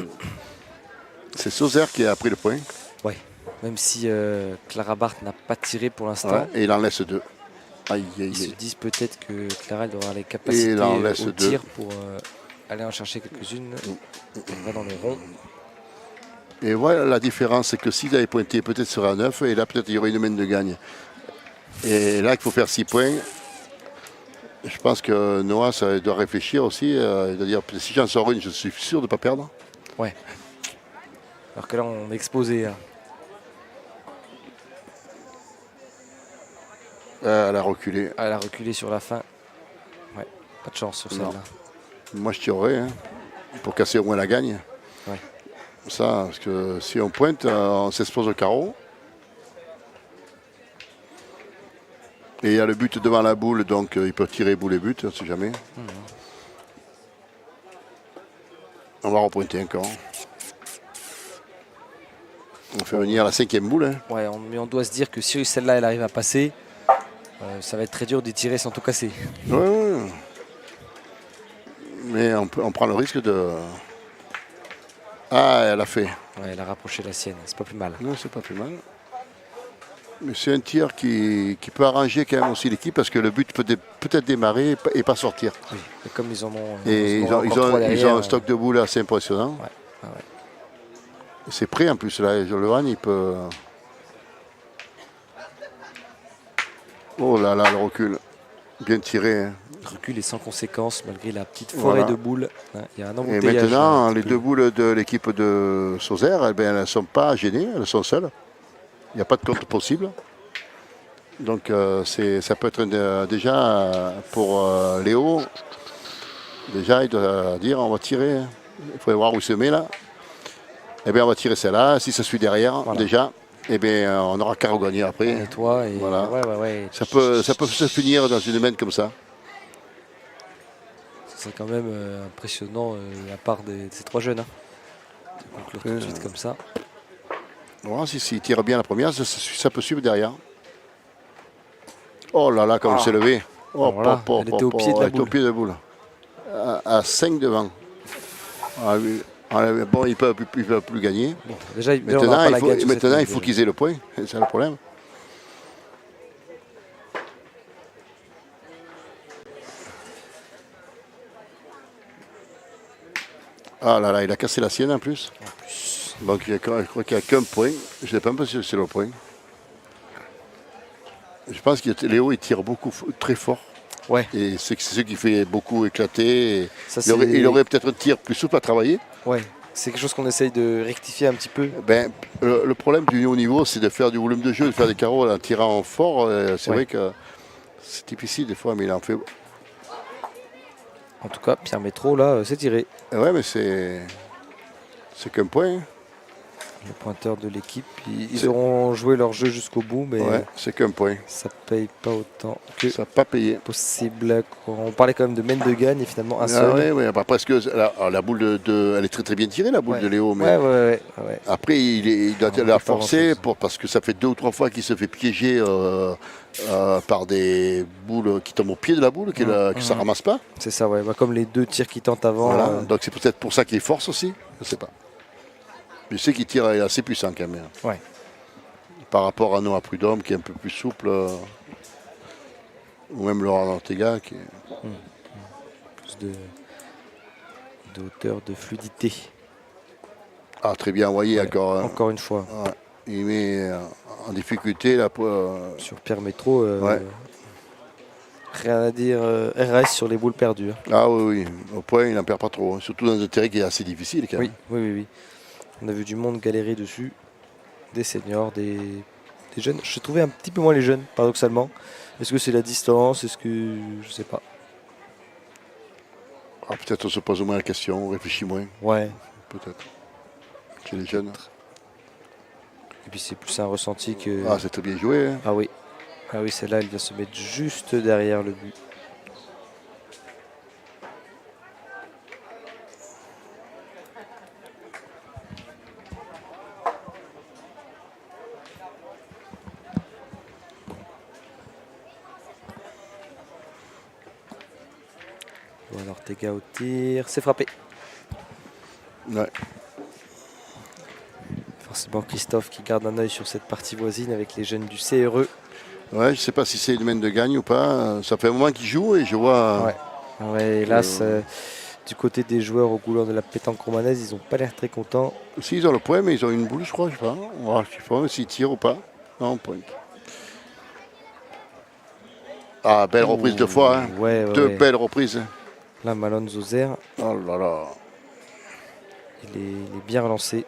Sauzer qui a pris le point. Oui, même si Clara Barth n'a pas tiré pour l'instant. Ouais, et il en laisse 2. Ils se disent peut-être que Clara elle doit avoir les capacités au tir pour aller en chercher quelques-unes. On va dans le rond. Et voilà la différence, c'est que s'il avait pointé, peut-être serait à 9, et là peut-être il y aurait une main de gagne. Et là il faut faire 6 points. Je pense que Noah ça doit réfléchir aussi, il doit dire si j'en sors une, je suis sûr de ne pas perdre. Ouais. Alors que là on est exposé. Hein. Elle a reculé. Elle a reculé sur la fin. Ouais, pas de chance sur celle-là. Moi je tirerais, hein, pour casser au moins la gagne. Ouais. Ça, parce que si on pointe, on s'expose au carreau. Et il y a le but devant la boule, donc il peut tirer boule et but, on ne sait jamais. On va repointer encore. On fait venir la 5e boule. Hein. Ouais, mais on doit se dire que si celle-là elle arrive à passer, ça va être très dur d'y tirer sans tout casser. Ouais. Mais on prend le risque de... Ah, elle a fait. Ouais, elle a rapproché la sienne, c'est pas plus mal. Non, c'est pas plus mal. Mais c'est un tir qui peut arranger quand même aussi l'équipe parce que le but peut peut-être démarrer et pas sortir. Oui, et comme ils en ont. Et ils ont un stock de boules assez impressionnant. Ouais. Ah ouais. C'est prêt en plus, là, Johan, il peut. Oh là là, le recul. Bien tiré. Hein. Le recul est sans conséquence malgré la petite forêt de boules. Il y a un embouteillage. Et maintenant, les deux boules de l'équipe de Sauzère, elles ne sont pas gênées, elles sont seules. Il n'y a pas de contre possible. Donc ça peut être déjà pour Léo. Déjà, il doit dire on va tirer. Il faut voir où il se met là. Eh bien, on va tirer celle-là. Si ça suit derrière, déjà, eh bien, on aura qu'à regagner après. Et toi, et voilà. Ouais. Ça peut se finir dans une main comme ça. C'est quand même impressionnant à part de ces trois jeunes. Hein. De conclure tout de suite comme ça. Voilà, s'il tire bien la première, ça peut suivre derrière. Oh là là, comme il s'est levé. Oh, voilà, elle était au pied de la boule. Au pied de la boule. À 5 devant. Bon, il ne peut plus gagner. Bon, déjà, maintenant, il faut qu'ils aient le point. C'est ça le problème. Ah là là, il a cassé la sienne en plus. Donc je crois qu'il n'y a qu'un point. Je ne sais pas si c'est le point. Je pense que Léo il tire beaucoup, très fort. Ouais. Et c'est ce qui fait beaucoup éclater. Il aurait peut-être un tir plus souple à travailler. Ouais. C'est quelque chose qu'on essaye de rectifier un petit peu. Ben, le problème du haut niveau, c'est de faire du volume de jeu, de faire des carreaux en tirant fort. C'est vrai que c'est difficile des fois, mais il en fait. En tout cas, Pierre Métro, là, c'est tiré. Ouais, mais c'est qu'un point. Hein. Le pointeur de l'équipe, ils auront joué leur jeu jusqu'au bout, mais c'est qu'un point. Ça paye pas autant que ça n'a pas payé. Possible. On parlait quand même de main de gagne et finalement un seul. Oui, parce que la boule elle est très très bien tirée, la boule de Léo. Mais ouais. Après, il doit la forcer parce que ça fait 2 ou 3 fois qu'il se fait piéger par des boules qui tombent au pied de la boule, que ça ne ramasse pas. C'est ça, ouais. Comme les 2 tirs qui tentent avant. Voilà. Donc c'est peut-être pour ça qu'il force aussi. Je ne sais pas. Je sais qu'il tire assez puissant quand même. Ouais. Par rapport à Noah Prudhomme qui est un peu plus souple. Ou même Laurent Ortega qui est... Plus de hauteur, de fluidité. Ah très bien, voyez encore une fois. Ouais. Il met en difficulté là, sur Pierre Métro. Rien à dire, RS sur les boules perdues. Ah oui, au point il n'en perd pas trop. Surtout dans un terrain qui est assez difficile quand même. Oui. On a vu du monde galérer dessus. Des seniors, des jeunes. Je trouvais un petit peu moins les jeunes, paradoxalement. Est-ce que c'est la distance? Est-ce que... Je sais pas. Ah, peut-être on se pose moins la question, on réfléchit moins. Ouais. Peut-être. Chez les jeunes. Et puis c'est plus un ressenti que... Ah, c'est très bien joué. Hein. Ah oui, celle-là, elle vient se mettre juste derrière le but. Voilà, Ortega au tir, c'est frappé. Ouais. Forcément Christophe qui garde un œil sur cette partie voisine avec les jeunes du CRE. Ouais, je ne sais pas si c'est une main de gagne ou pas. Ça fait un moment qu'il joue et je vois... Ouais, hélas, du côté des joueurs aux couleurs de la pétanque romanaise, ils n'ont pas l'air très contents. Si, ils ont le point, mais ils ont une boule, je crois, je sais pas. On va voir s'ils tirent ou pas. Non, point. Ah, belle reprise 2 fois. Hein. Deux belles reprises. Là, Malone Zozer. Oh là là. Il est bien relancé.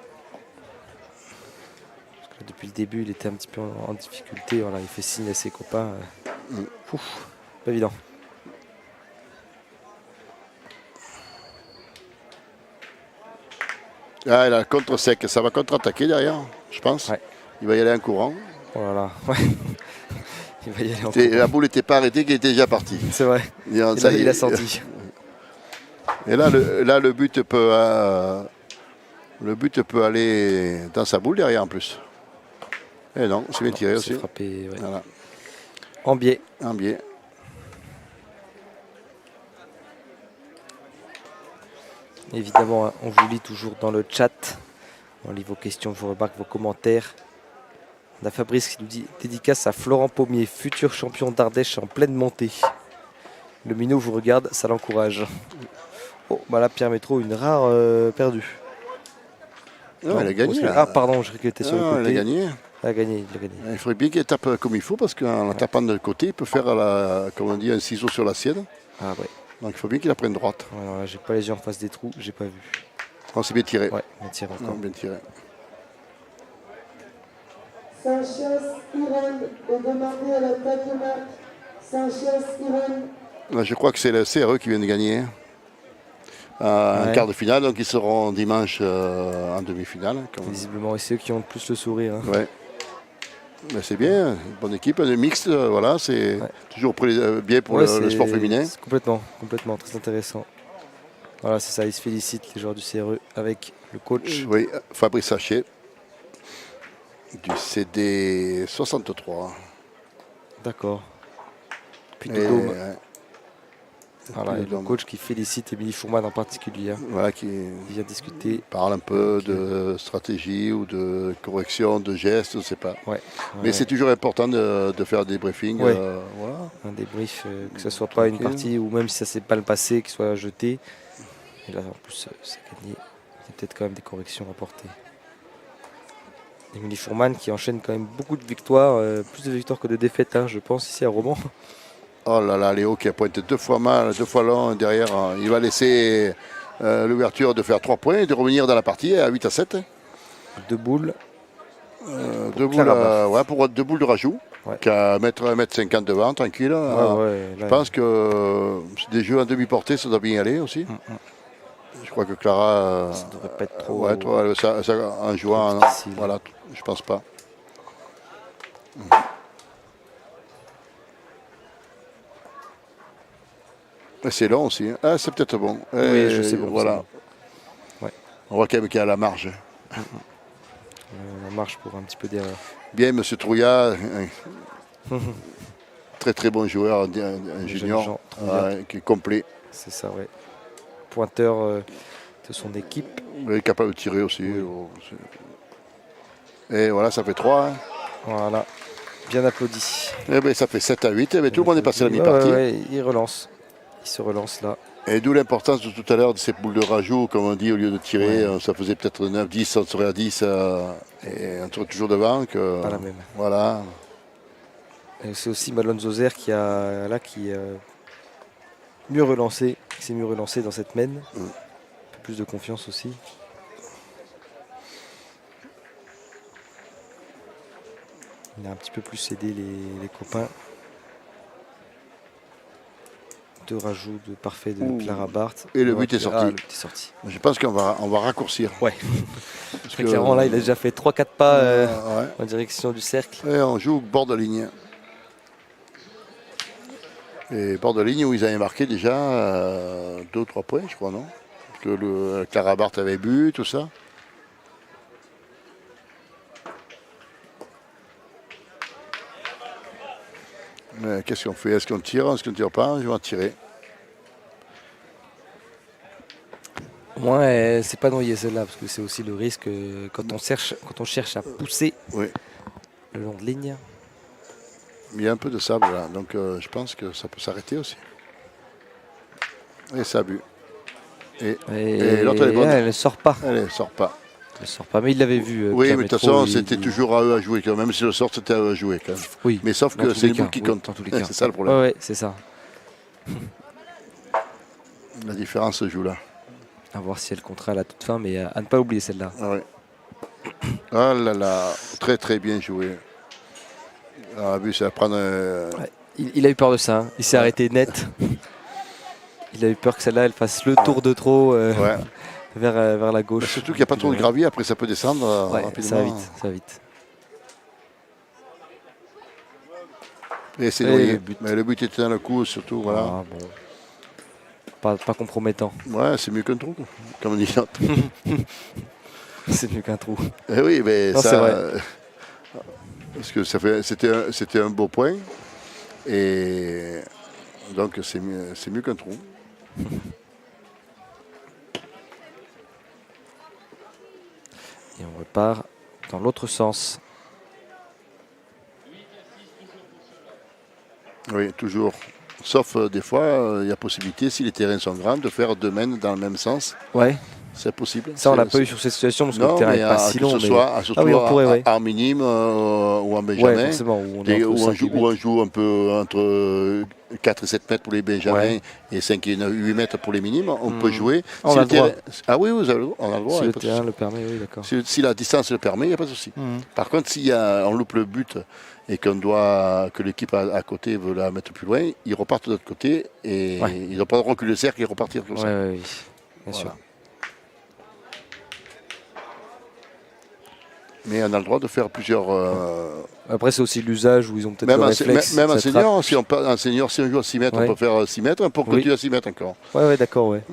Parce que depuis le début, il était un petit peu en difficulté. Voilà, il fait signe à ses copains. Pas évident. Ah, il a le contre sec. Ça va contre-attaquer derrière, je pense. Ouais. Il va y aller en courant. Oh là là. Ouais. Il va y aller en courant. La boule n'était pas arrêtée, qu'il était déjà parti. C'est vrai. Il a senti. Et là, le but peut aller dans sa boule derrière en plus. Et non, c'est bien tiré aussi. Frappé, ouais. Voilà. En biais. En biais. Évidemment, on vous lit toujours dans le chat. On lit vos questions, vos remarques, vos commentaires. On a Fabrice qui nous dit dédicace à Florent Pommier, futur champion d'Ardèche en pleine montée. Le minot vous regarde, ça l'encourage. Oh, bah là, Pierre Métro, une rare perdue. Non, il a gagné. Ah, pardon, je croyais qu'il était sur le côté. Il a gagné. Il a gagné. Il faudrait bien qu'il tape comme il faut parce qu'en tapant de côté, il peut faire, comme on dit, un ciseau sur la sienne. Ah ouais. Donc il faut bien qu'il la prenne droite. Alors là, j'ai pas les yeux en face des trous, j'ai pas vu. Oh, c'est bien tiré. Ouais, bien tiré encore. Non, bien tiré. Sanchez Irène est demandé à la tête de marque. Sanchez Irène. Je crois que c'est le CRE qui vient de gagner un quart de finale, donc ils seront dimanche en demi-finale. Visiblement, c'est eux qui ont le plus le sourire. Hein. Ouais. Mais c'est bien, une bonne équipe, un mixte, voilà, c'est toujours bien pour le sport féminin. Complètement, très intéressant. Voilà, c'est ça, ils se félicitent, les joueurs du CRE, avec le coach. Oui, Fabrice Sachet, du CD 63. D'accord. Puis de Dôme. Voilà, et le coach qui félicite Émilie Fourman en particulier. Voilà, qui vient discuter. Parle un peu de stratégie ou de correction de gestes, je ne sais pas. Mais c'est toujours important de faire des briefings. Voilà. Un débrief, que ce ne soit pas une partie ou même si ça ne s'est pas le passé, qu'il soit jeté. Et là, en plus, c'est gagné. Il y a peut-être quand même des corrections à apporter. Émilie Fourman qui enchaîne quand même beaucoup de victoires, plus de victoires que de défaites, hein, je pense, ici à Romans. Oh là là, Léo qui a pointé 2 fois mal, 2 fois long derrière. Il va laisser l'ouverture de faire 3 points et de revenir dans la partie à 8-7. 2 boules. 2 boules, pour 2 boules de rajout. Qu'à mettre 1,50 m devant, tranquille. Je pense que des jeux en demi-portée, ça doit bien y aller aussi. Je crois que Clara. Ça devrait pas être trop. En jouant, voilà, je pense pas. C'est long aussi. Hein. Ah, c'est peut-être bon. Oui, je sais bon. Voilà. Bon. Ouais. On voit quand même qu'il y a la marge. La marge pour un petit peu d'erreur. Bien, M. Trouillat. Très très bon joueur, un junior qui est complet. C'est ça, oui. Pointeur de son équipe. Il est capable de tirer aussi. Oui. Et voilà, ça fait 3. Hein. Voilà. Bien applaudi. Et bien, ça fait 7-8. Tout le monde est passé à la mi-partie. Il relance. Il se relance là. Et d'où l'importance de tout à l'heure de ces boules de rajout, comme on dit, au lieu de tirer, ça faisait peut-être 9, 10, on serait à 10 et on serait toujours devant. Pas la même. Voilà. Et c'est aussi Malone Zoser qui a mieux relancé, qui s'est mieux relancé dans cette mène. Un peu plus de confiance aussi. Il a un petit peu plus aidé les copains. 2 rajouts de parfait de Clara Barth. Et le but est sorti. Le but est sorti. Je pense qu'on va raccourcir. Ouais. Parce que clairement là, il a déjà fait 3-4 pas en direction du cercle. Et on joue bord de ligne. Et bord de ligne où ils avaient marqué déjà 2 ou 3 points, je crois, non? Parce que Clara Barth avait bu, tout ça. Mais qu'est-ce qu'on fait? Est-ce qu'on tire? Est-ce qu'on ne tire pas? Je vais en tirer. Au moins, c'est pas noyé celle-là, parce que c'est aussi le risque quand on cherche à pousser le long de ligne. Il y a un peu de sable là, donc je pense que ça peut s'arrêter aussi. Et ça a bu. Et l'autre, elle est bonne. Elle ne sort pas. Elle ne sort pas. Elle ne sort pas, mais il l'avait vu. Oui, mais de toute façon, c'était toujours à eux à jouer. Même si le sort, c'était à eux à jouer. Quand même. Oui. Mais sauf que c'est les boules qui comptent. C'est ça le problème. Oui, c'est ça. La différence se joue là. À voir si elle comptera à la toute fin, mais à ne pas oublier celle-là. Ah, oui. Ah là là, très très bien joué. Ah, vu, ça va prendre. Il a eu peur de ça. Hein. Il s'est arrêté net. Il a eu peur que celle-là, elle fasse le tour de trop vers la gauche. Mais surtout qu'il n'y a pas trop de gravier, après ça peut descendre rapidement. Ça va vite. Et c'est noyé. Mais le but était dans le coup, surtout. Voilà. Ah, bon. Pas compromettant. Ouais, c'est mieux qu'un trou, comme on dit. C'est mieux qu'un trou. Eh oui, mais non, ça. C'est vrai. Parce que c'était un beau point. Et donc c'est mieux qu'un trou. Et on part dans l'autre sens. Oui, toujours. Sauf des fois, il y a possibilité, si les terrains sont grands, de faire 2 mains dans le même sens. Ouais. C'est possible. Ça, on l'a pas eu sur cette situation parce que le terrain n'est pas si long. Surtout en minime ou en benjamin. Ouais, forcément. Où on joue un peu entre 4 et 7 mètres pour les benjamins et 5 et 8 mètres pour les minimes. On peut jouer. On a le droit. Ah oui, on a le droit. Si le terrain le permet, oui, d'accord. Si la distance le permet, il n'y a pas de souci. Par contre, si on loupe le but et que l'équipe à côté veut la mettre plus loin, ils repartent de l'autre côté et ils n'ont pas le droit de reculer le cercle et repartir comme ça. Oui, bien sûr. Mais on a le droit de faire plusieurs. Après, c'est aussi l'usage où ils ont peut-être le réflexe. Même en senior, si on joue à 6 mètres, on peut faire 6 mètres, on peut continuer à 6 mètres encore. Ouais, d'accord, ouais.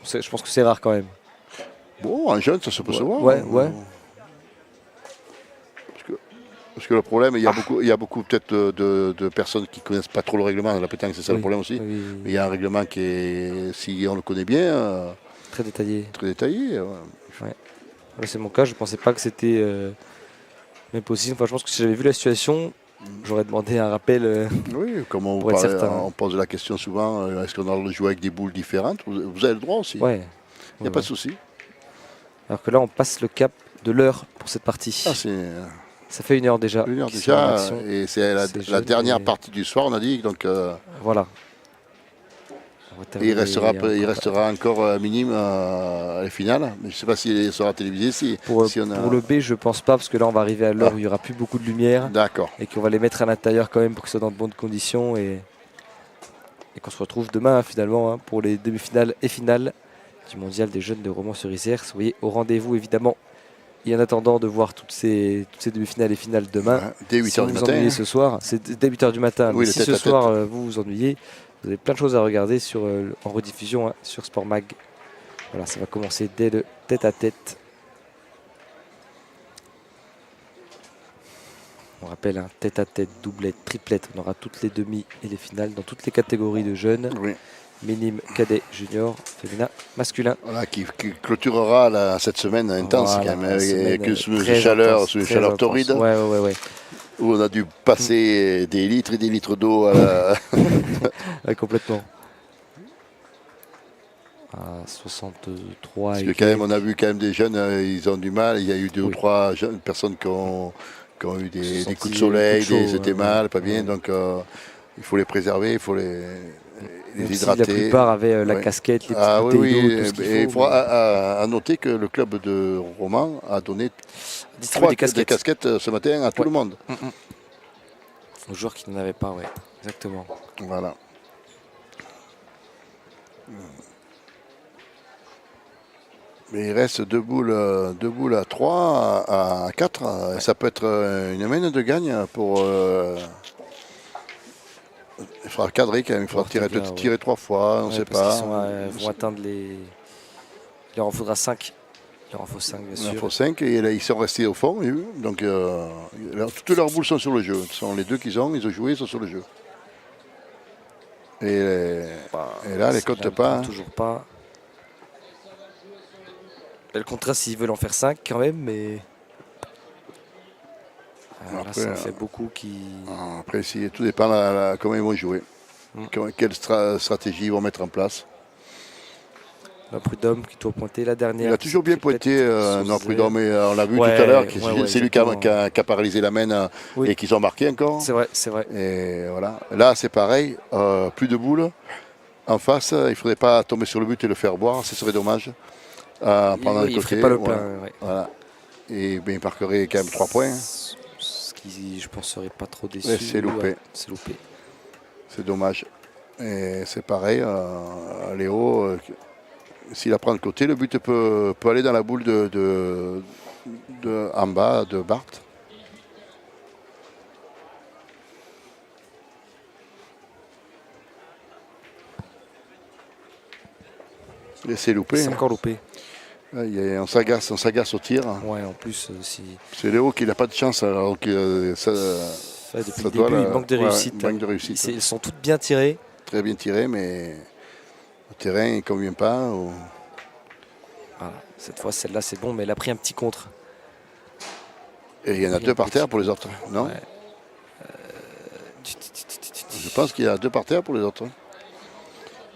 Je pense que c'est rare quand même. Bon, en jeune, ça se peut se voir. Ouais. Parce que le problème, il y a beaucoup peut-être de personnes qui ne connaissent pas trop le règlement de la pétanque, c'est ça le problème aussi. Oui. Mais il y a un règlement qui est, si on le connaît bien, très détaillé. Ouais. C'est mon cas, je ne pensais pas que c'était même possible. Enfin, je pense que si j'avais vu la situation, j'aurais demandé un rappel. Oui, comme on pose la question souvent, est-ce qu'on a le droit de jouer avec des boules différentes? Vous avez le droit aussi. Ouais. Il n'y a pas de souci. Alors que là, on passe le cap de l'heure pour cette partie. Ça fait 1 heure déjà. 1 heure déjà, et c'est la dernière partie du soir, on a dit. Donc, voilà. Et il restera encore minime à la finale. Mais je ne sais pas s'il sera télévisé. Pour le B, je ne pense pas, parce que là, on va arriver à l'heure où il n'y aura plus beaucoup de lumière. D'accord. Et qu'on va les mettre à l'intérieur quand même pour que ce soit dans de bonnes conditions. Et qu'on se retrouve demain, finalement, pour les demi-finales et finales du mondial des jeunes de Romans-sur-Isère. Soyez au rendez-vous, évidemment. Et en attendant de voir toutes ces demi-finales et finales demain, dès 8h du matin. Ennuyez ce soir, c'est dès 8h du matin. Oui, si ce soir vous vous ennuyez, vous avez plein de choses à regarder en rediffusion sur Sport Mag. Voilà, ça va commencer dès le tête-à-tête. On rappelle un tête-à-tête, doublette, triplette. On aura toutes les demi et les finales dans toutes les catégories de jeunes. Oui. Minime, cadet, junior, féminin, masculin. Voilà, qui clôturera cette semaine intense quand même, avec sous une chaleur torride. Ouais. Où on a dû passer des litres et des litres d'eau à ouais, complètement. À 63. Parce que quand même, on a vu quand même des jeunes, ils ont du mal. Il y a eu 2 ou 3 jeunes personnes qui ont eu des coups de soleil, ils étaient mal, pas bien. Donc il faut les préserver, il faut les hydrater. La plupart avaient la casquette, les petites bouteilles d'eau, tout ce qu'il faut. Il faut noter que le club de Romans a donné 3 casquettes ce matin à tout le monde. Aux joueurs qui n'en avaient pas, oui, exactement. Voilà. Mais il reste 2 boules à 3, à 4. Ça peut être une main de gagne pour... il faudra cadrer quand même, il faudra tirer 3 fois, on ne sait pas. Ils vont atteindre les... Il leur en faudra 5. Il leur en faut 5, bien sûr. Il en faut 5 et là, ils sont restés au fond. Donc toutes leurs boules sont sur le jeu. Ce sont les 2 qu'ils ont joué, ils sont sur le jeu. Et là, les comptent pas. Toujours pas. Le contraire s'ils veulent en faire 5 quand même, mais... Après, là, ça fait beaucoup qui... Après, tout dépend de comment ils vont jouer. Quelle stratégie ils vont mettre en place. Prud'homme qui doit pointer la dernière. Il a toujours bien pointé, Prud'homme, et on l'a vu tout à l'heure. C'est lui qui a paralysé la main et qu'ils ont marqué encore. C'est vrai. Et voilà. Là, c'est pareil. Plus de boules. En face, il ne faudrait pas tomber sur le but et le faire boire. Ce serait dommage. Pendant le côté. Il ne ferait pas le plein. Voilà. Et il marquerait quand même 3 points. Ce qui, je pense, serait pas trop déçu. C'est loupé. C'est dommage. Et c'est pareil. Léo, s'il apprend le côté, le but peut aller dans la boule en bas de Bart. Et c'est loupé. C'est encore loupé. On s'agace au tir. Ouais, en plus, c'est Léo qui n'a pas de chance. Alors que depuis le début, il manque de réussite. Ils sont toutes bien tirées. Très bien tirées, mais le terrain ne convient pas. Voilà. Cette fois, celle-là, c'est bon, mais elle a pris un petit contre. Et il y en a deux par terre pour les autres, non? Ouais. Je pense qu'il y a deux par terre pour les autres.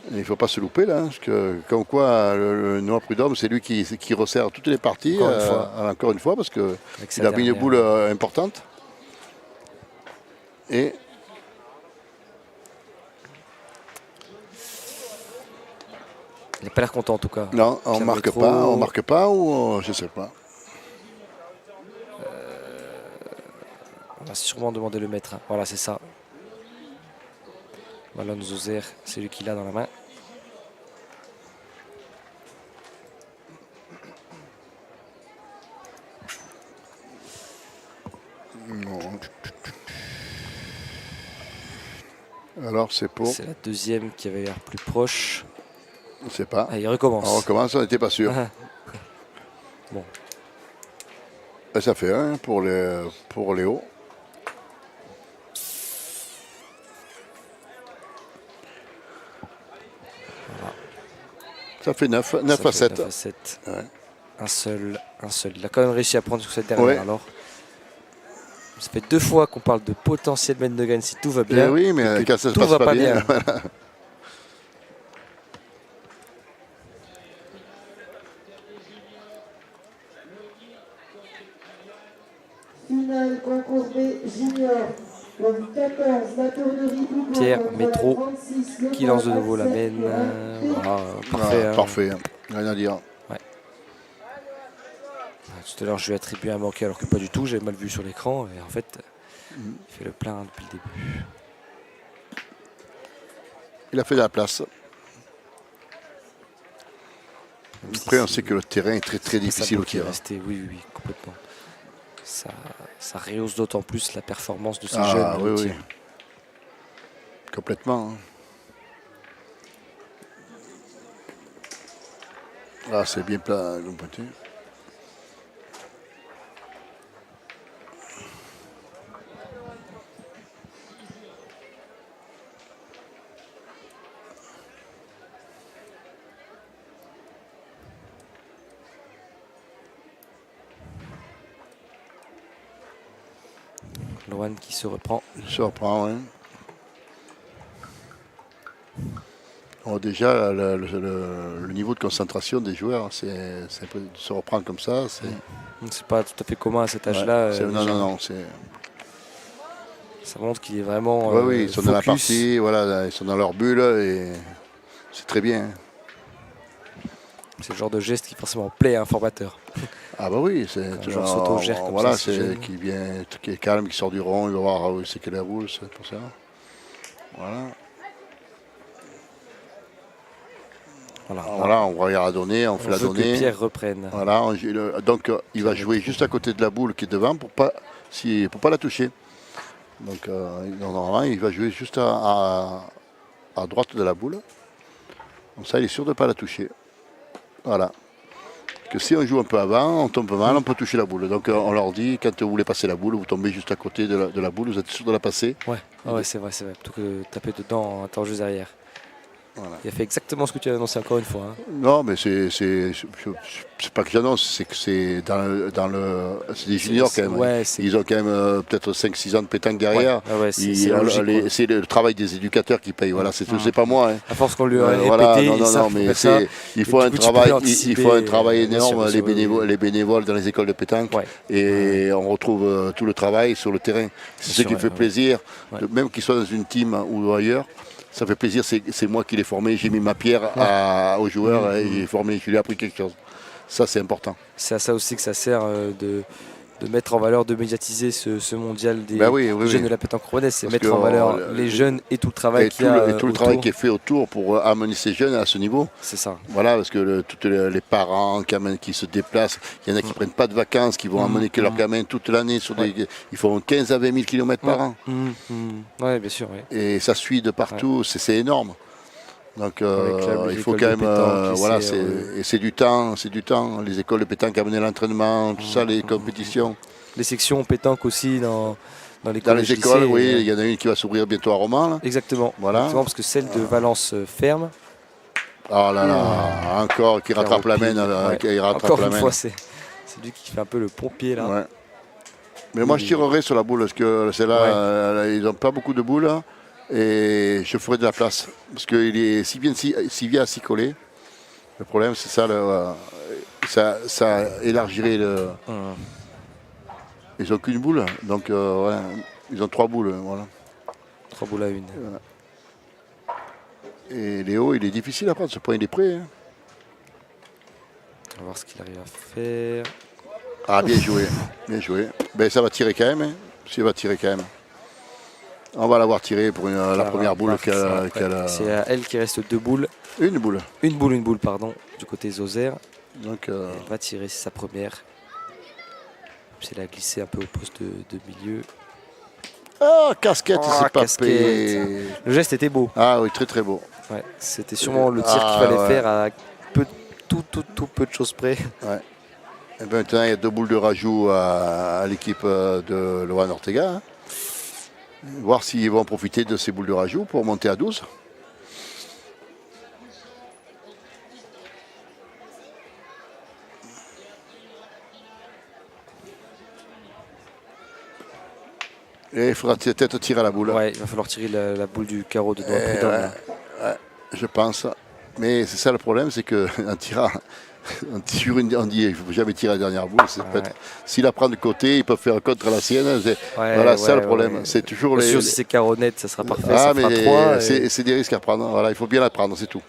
Il ne faut pas se louper là, parce que comme quoi le Noah Prudhomme, c'est lui qui resserre toutes les parties, encore une fois, parce qu'il a mis une boule importante. Et il n'a pas l'air content en tout cas. Non, on ne marque pas ou je ne sais pas. On va sûrement demander le maître. Voilà, c'est ça. Malon Zozer, c'est lui qui l'a dans la main. Non. Alors c'est pour... C'est la deuxième qui avait l'air plus proche. On ne sait pas. Ah, il recommence. On recommence, on n'était pas sûr. Bon. Et ça fait un pour Léo. Voilà. Ça fait 9 à 7. 9 à 7. Ouais. Un seul. Il a quand même réussi à prendre sur cette dernière. Ouais. Alors, ça fait 2 fois qu'on parle de potentiel Mendogan si tout va bien. Oui, mais quand ça se passe pas bien. Voilà. Finale concours B junior. Le 14, la tournerie Hugo. Pierre Métro qui lance de nouveau la mène. Voilà, parfait. Ah, parfait, rien à dire. Ouais. Tout à l'heure, je lui ai attribué un manqué alors que pas du tout. J'avais mal vu sur l'écran. Et en fait, il fait le plein depuis le début. Il a fait de la place. Après, on sait que le terrain est très très difficile au tir. Oui, complètement. Ça rehausse d'autant plus la performance de ces jeunes. Ah oui. Complètement. Ah, c'est bien plat, l'empointé. Loan qui se reprend. Il se reprend, oui. Oh, déjà, le niveau de concentration des joueurs, c'est un peu de se reprendre comme ça. C'est pas tout à fait commun à cet âge-là. Non. Ça montre qu'il est vraiment. Oui, ils sont dans la partie, voilà, ils sont dans leur bulle et c'est très bien. C'est le genre de geste qui forcément plaît à un formateur. Ah bah oui, c'est toujours s'auto-gère comme voilà, ça. C'est qui est calme, qui sort du rond, il va voir où c'est qu'elle roule, c'est pour ça. Voilà, on va la donner, on fait la donnée. Que Pierre reprenne. Voilà, donc il va jouer juste à côté de la boule qui est devant pour pas la toucher. Donc normalement, il va jouer juste à droite de la boule. Comme ça, il est sûr de ne pas la toucher. Voilà. Que si on joue un peu avant, on tombe mal, on peut toucher la boule. Donc on leur dit, quand vous voulez passer la boule, vous tombez juste à côté de la boule, vous êtes sûr de la passer. Ouais, c'est vrai. Plutôt que de taper dedans en étant juste derrière. Voilà. Il a fait exactement ce que tu as annoncé encore une fois. Non, mais c'est pas que j'annonce, c'est que c'est c'est des juniors quand même. Ouais, ils ont quand même peut-être 5-6 ans de pétanque derrière. C'est le travail des éducateurs qui payent. Voilà, c'est pas moi. Hein. À force qu'on lui a répété, mais il faut un travail énorme, les bénévoles dans les écoles de pétanque. Et on retrouve tout le travail sur le terrain. C'est ce qui fait plaisir, même qu'ils soient dans une team ou ailleurs. Ça fait plaisir, c'est moi qui l'ai formé, j'ai mis ma pierre aux joueurs et j'ai formé, je lui ai appris quelque chose. Ça, c'est important. C'est à ça aussi que ça sert de mettre en valeur, de médiatiser ce mondial des jeunes de la pétanque rouennaise. C'est mettre en valeur les jeunes et tout le travail qu'il y a et tout le travail qui est fait autour pour amener ces jeunes à ce niveau. C'est ça. Voilà, parce que tous les parents qui se déplacent, il y en a qui ne prennent pas de vacances, qui vont amener que leurs gamins toute l'année. Ils font 15 à 20 000 km par an. Oui, bien sûr. Et ça suit de partout, c'est énorme. Donc il faut quand même, et c'est du temps, les écoles de pétanque amener l'entraînement, tout ça, les compétitions. Les sections pétanque aussi dans les collèges. Dans les écoles, lycées, il y en a une qui va s'ouvrir bientôt à Romans. Là. Exactement. Voilà. Parce que celle de Valence ferme. Oh là là, encore qui rattrape la main. Encore une fois, c'est lui qui fait un peu le pompier là. Ouais. Mais moi je tirerai sur la boule parce que celle-là, ils n'ont pas beaucoup de boules. Et je ferai de la place. Parce que s'il vient à s'y coller, le problème c'est ça élargirait le. Ils n'ont qu'une boule, donc ils ont 3 boules. Voilà. 3 boules à une. Et Léo, il est difficile à prendre, ce point il est prêt. Hein. On va voir ce qu'il arrive à faire. Ah, bien joué, bien joué. Ben, ça va tirer quand même. Hein. Ça va tirer quand même. On va l'avoir tiré pour la première boule qu'elle a. C'est à elle qui reste 2 boules. Une boule. Une boule, pardon, du côté Zoser. Donc, elle va tirer sa première. Puis elle a glissé un peu au poste de milieu. Ah, casquette, c'est pas payé. Le geste était beau. Ah oui, très très beau. Ouais, c'était sûrement le tir qu'il fallait faire à tout peu de choses près. Ouais. Et maintenant, il y a 2 boules de rajout à l'équipe de Lohan Ortega. Hein. Voir s'ils vont profiter de ces boules de rajout pour monter à 12. Et il faudra peut-être tirer à la boule. Ouais, il va falloir tirer la boule du carreau de Noah Prudhomme. Ouais, je pense. Mais c'est ça le problème, c'est qu'en tirant, on dit il ne faut jamais tirer la dernière boule. S'il la prend de côté, il peut faire contre la sienne. Voilà, c'est ça le problème. C'est toujours bien sûr, si c'est carreau net, ça sera parfait. Ah, ça mais fera 3. C'est des risques à prendre. Voilà, il faut bien la prendre, c'est tout.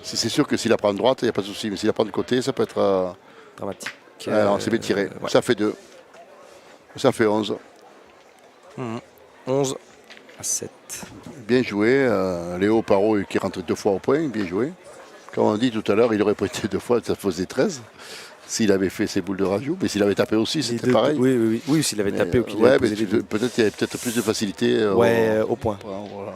Si c'est sûr que s'il la prend de droite, il n'y a pas de souci. Mais s'il la prend de côté, ça peut être dramatique. Alors, c'est bien tiré. Ça fait 2. Ça fait 11. 11 à 7. Bien joué. Léo Parot qui rentre 2 fois au point. Bien joué. Comme on dit tout à l'heure, il aurait pointé 2 fois, ça faisait 13. S'il avait fait ses boules de rajout. Mais s'il avait tapé aussi, c'était pareil. Oui, s'il avait tapé ou qu'il avait posé peut-être qu'il y avait plus de facilité. Au point. Voilà.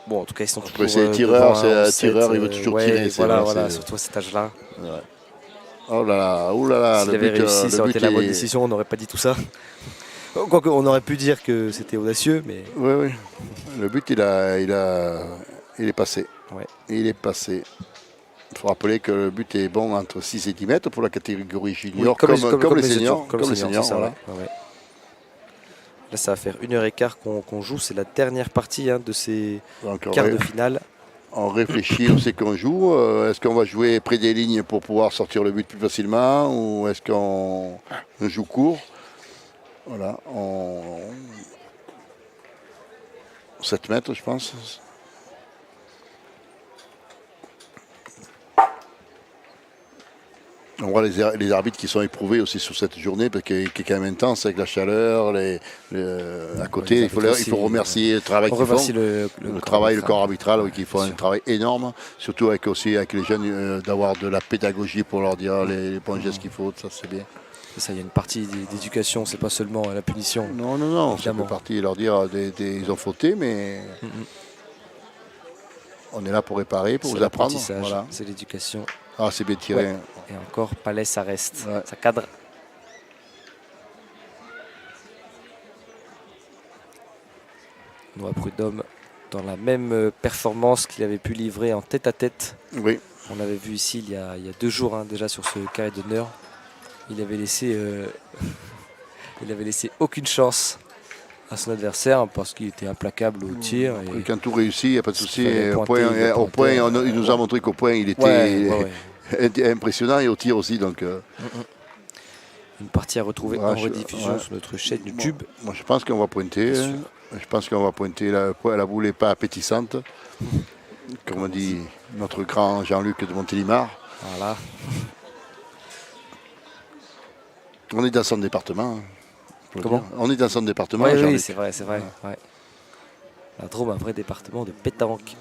Bon, en tout cas, ils sont toujours. Après, c'est tireur, il veut toujours tirer. Voilà, surtout à cet âge-là. Ouais. Oh là là, s'il avait réussi, ça aurait été la bonne décision, on n'aurait pas dit tout ça. Quoique, on aurait pu dire que c'était audacieux, mais. Oui. Le but, il est passé. Ouais. Il est passé. Il faut rappeler que le but est bon entre 6 et 10 mètres pour la catégorie junior, comme les seniors. Comme les seniors, voilà. Ouais. Là, ça va faire 1h15 qu'on joue. C'est la dernière partie de ces quarts de finale. On réfléchit où c'est qu'on joue. Est-ce qu'on va jouer près des lignes pour pouvoir sortir le but plus facilement ou est-ce qu'on joue court? Voilà. 7 mètres, je pense. On voit les arbitres qui sont éprouvés aussi sur cette journée parce qu'il est quand même intense avec la chaleur. À côté, il faut remercier le travail qu'ils font. Le corps arbitral qui font un travail énorme. Surtout avec les jeunes, d'avoir de la pédagogie pour leur dire les bons gestes qu'il faut. Ça, c'est bien. Ça, il y a une partie d'éducation, c'est pas seulement la punition. Non, c'est une partie leur dire ils ont fauté, mais on est là pour réparer, pour vous apprendre. Voilà. C'est l'éducation. Ah, c'est bien tiré. Ouais. Et encore, Palais, ça reste. Ouais. Ça cadre. Noah Prudhomme dans la même performance qu'il avait pu livrer en tête-à-tête. Oui. On l'avait vu ici il y a 2 jours déjà sur ce carré d'honneur. Il avait laissé aucune chance à son adversaire parce qu'il était implacable au tir. Et quand tout réussit, il n'y a pas de souci. Au point, il nous a montré qu'au point, il était impressionnant et au tir aussi. Donc, une partie à retrouver en rediffusion sur notre chaîne YouTube. Moi, je pense qu'on va pointer. La boule n'est pas appétissante. Comme on dit notre grand Jean-Luc de Montélimar. Voilà. On est dans son département. Comment ? On est dans son département. Oui, c'est vrai. Ouais. La Drôme, un vrai département de pétanque.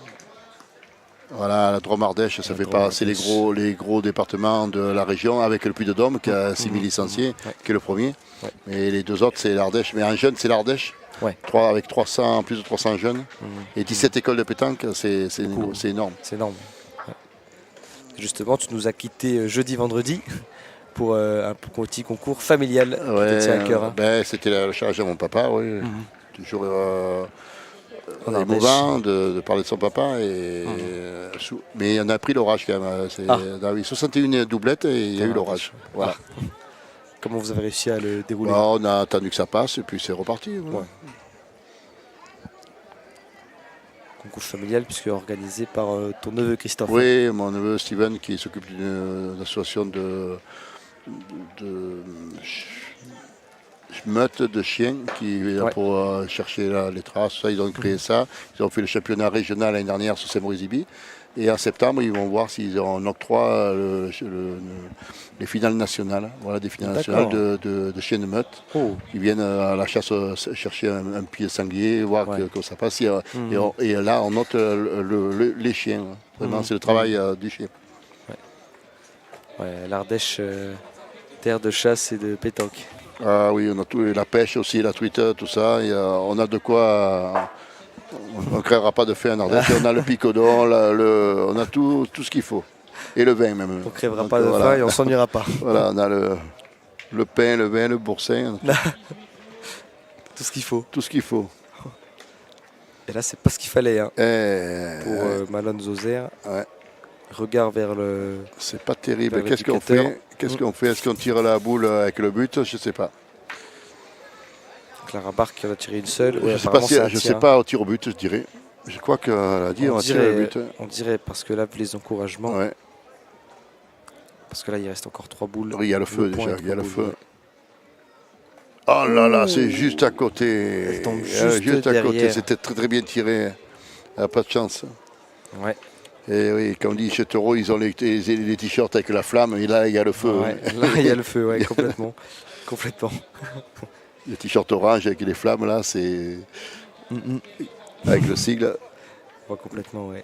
Voilà, la Drôme-Ardèche, ça fait passer les gros départements de la région avec le Puy-de-Dôme qui a 6000 licenciés, qui est le premier. Ouais. Mais les 2 autres, c'est l'Ardèche. Mais en jeune, c'est l'Ardèche. Ouais. Avec plus de 300 jeunes. Et 17 écoles de pétanque, c'est énorme. C'est énorme. Ouais. Justement, tu nous as quitté jeudi-vendredi pour un petit concours familial qui te tient à cœur. C'était la charge de mon papa, oui. Toujours émouvant de parler de son papa. Mais on a pris l'orage quand même. 61 doublettes et il y a eu l'orage. Voilà. Comment vous avez réussi à le dérouler? On a attendu que ça passe et puis c'est reparti. Voilà. Ouais. Concours familial puisque organisé par ton neveu Christophe. Oui, mon neveu Steven qui s'occupe d'une association de meute de chiens qui est là pour chercher les traces. Ça, ils ont créé ça. Ils ont fait le championnat régional l'année dernière sur Saint-Maurice-Iby. Et en septembre, ils vont voir s'ils ont octroie les finales nationales. Voilà, des finales nationales de chiens de meute qui viennent à la chasse chercher un pied sanglier, voir que ça passe. Et là, on note les chiens. Vraiment, c'est le travail du chien. Ouais, l'Ardèche, terre de chasse et de pétanque. Ah oui, on a tout, la pêche aussi, la truite, tout ça. On a de quoi. On ne créera pas de fait en Ardèche. On a le picodon, on a tout ce qu'il faut. Et le vin même. On ne crèvera pas de faim et on ne s'ennuiera pas. Voilà, on a le pain, le vin, le boursin. Tout ce qu'il faut. Tout ce qu'il faut. Et là, c'est pas ce qu'il fallait pour Malone Zoser. Ouais. Regard vers le. C'est pas terrible. Qu'est-ce qu'on fait? Est-ce qu'on tire la boule avec le but? Je ne sais pas. Clara Barque qui en a tiré une seule. Je ne sais pas au tir au but, je dirais. Je crois qu'elle a dit on va tirer le but. On dirait parce que là, vu les encouragements. Ouais. Parce que là, il reste encore 3 boules. Oui, il y a le feu déjà. Il y a le feu. Oh là là, c'est juste à côté. Elle tombe juste à côté. C'était très très bien tiré. Elle n'a pas de chance. Ouais. Et oui, comme dit chez Taureau, ils ont les t-shirts avec la flamme, et là, il y a le feu. Ouais, là, il y a le feu, ouais, complètement. Complètement. Le t-shirt orange avec les flammes, là, c'est. Avec le sigle. On voit complètement, ouais.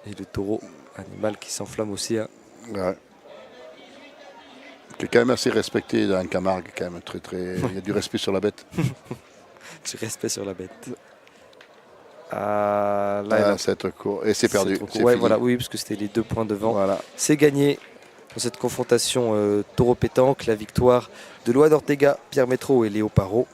Et le taureau, animal qui s'enflamme aussi. Hein. Ouais. Qui est quand même assez respecté dans Camargue, quand même. Il y a du respect sur la bête. Du respect sur la bête. Là, c'est trop court. Et c'est perdu. Ouais, voilà, oui, parce que c'était les 2 points devant. Voilà. C'est gagné dans cette confrontation taureau-pétanque. La victoire de Loan Ortega, Pierre Métro et Léo Parot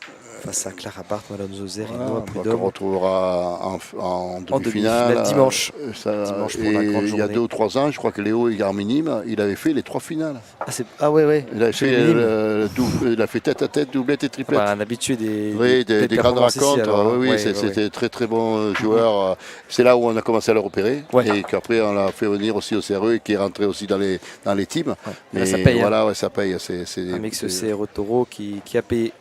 face à Clara Barthes, Malone Zoser et Noah Prudhomme. On retrouvera en demi-finale. Dimanche. Dimanche pour la grande journée. Il y a 2 ou 3 ans, je crois que Léo Garminim, il avait fait les 3 finales. Ouais. Il a fait tête à tête, doublette et triplette. Un habitué des grandes rencontres. Ici, c'était très très bon joueur. C'est là où on a commencé à le repérer. Et qu'après, on l'a fait venir aussi au CRE et qui est rentré aussi dans les teams. Mais là, ça paye. Voilà, ça paye. Un mix CRE Taureau qui a payé.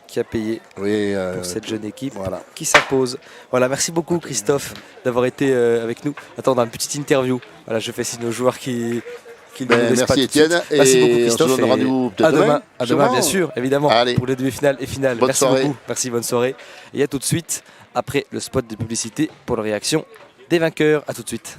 Oui, pour cette jeune équipe qui s'impose. Voilà, merci beaucoup Christophe d'avoir été avec nous. Attends, on a une petite interview. Voilà, je fais signe aux joueurs qui merci Étienne. Merci beaucoup Christophe. On se donne rendez-vous peut-être demain. À demain, bien sûr, évidemment, Allez. pour les demi-finales et finales. Bonne merci soirée. beaucoup. Merci, bonne soirée. Et à tout de suite après le spot de publicité pour la réaction des vainqueurs. À tout de suite.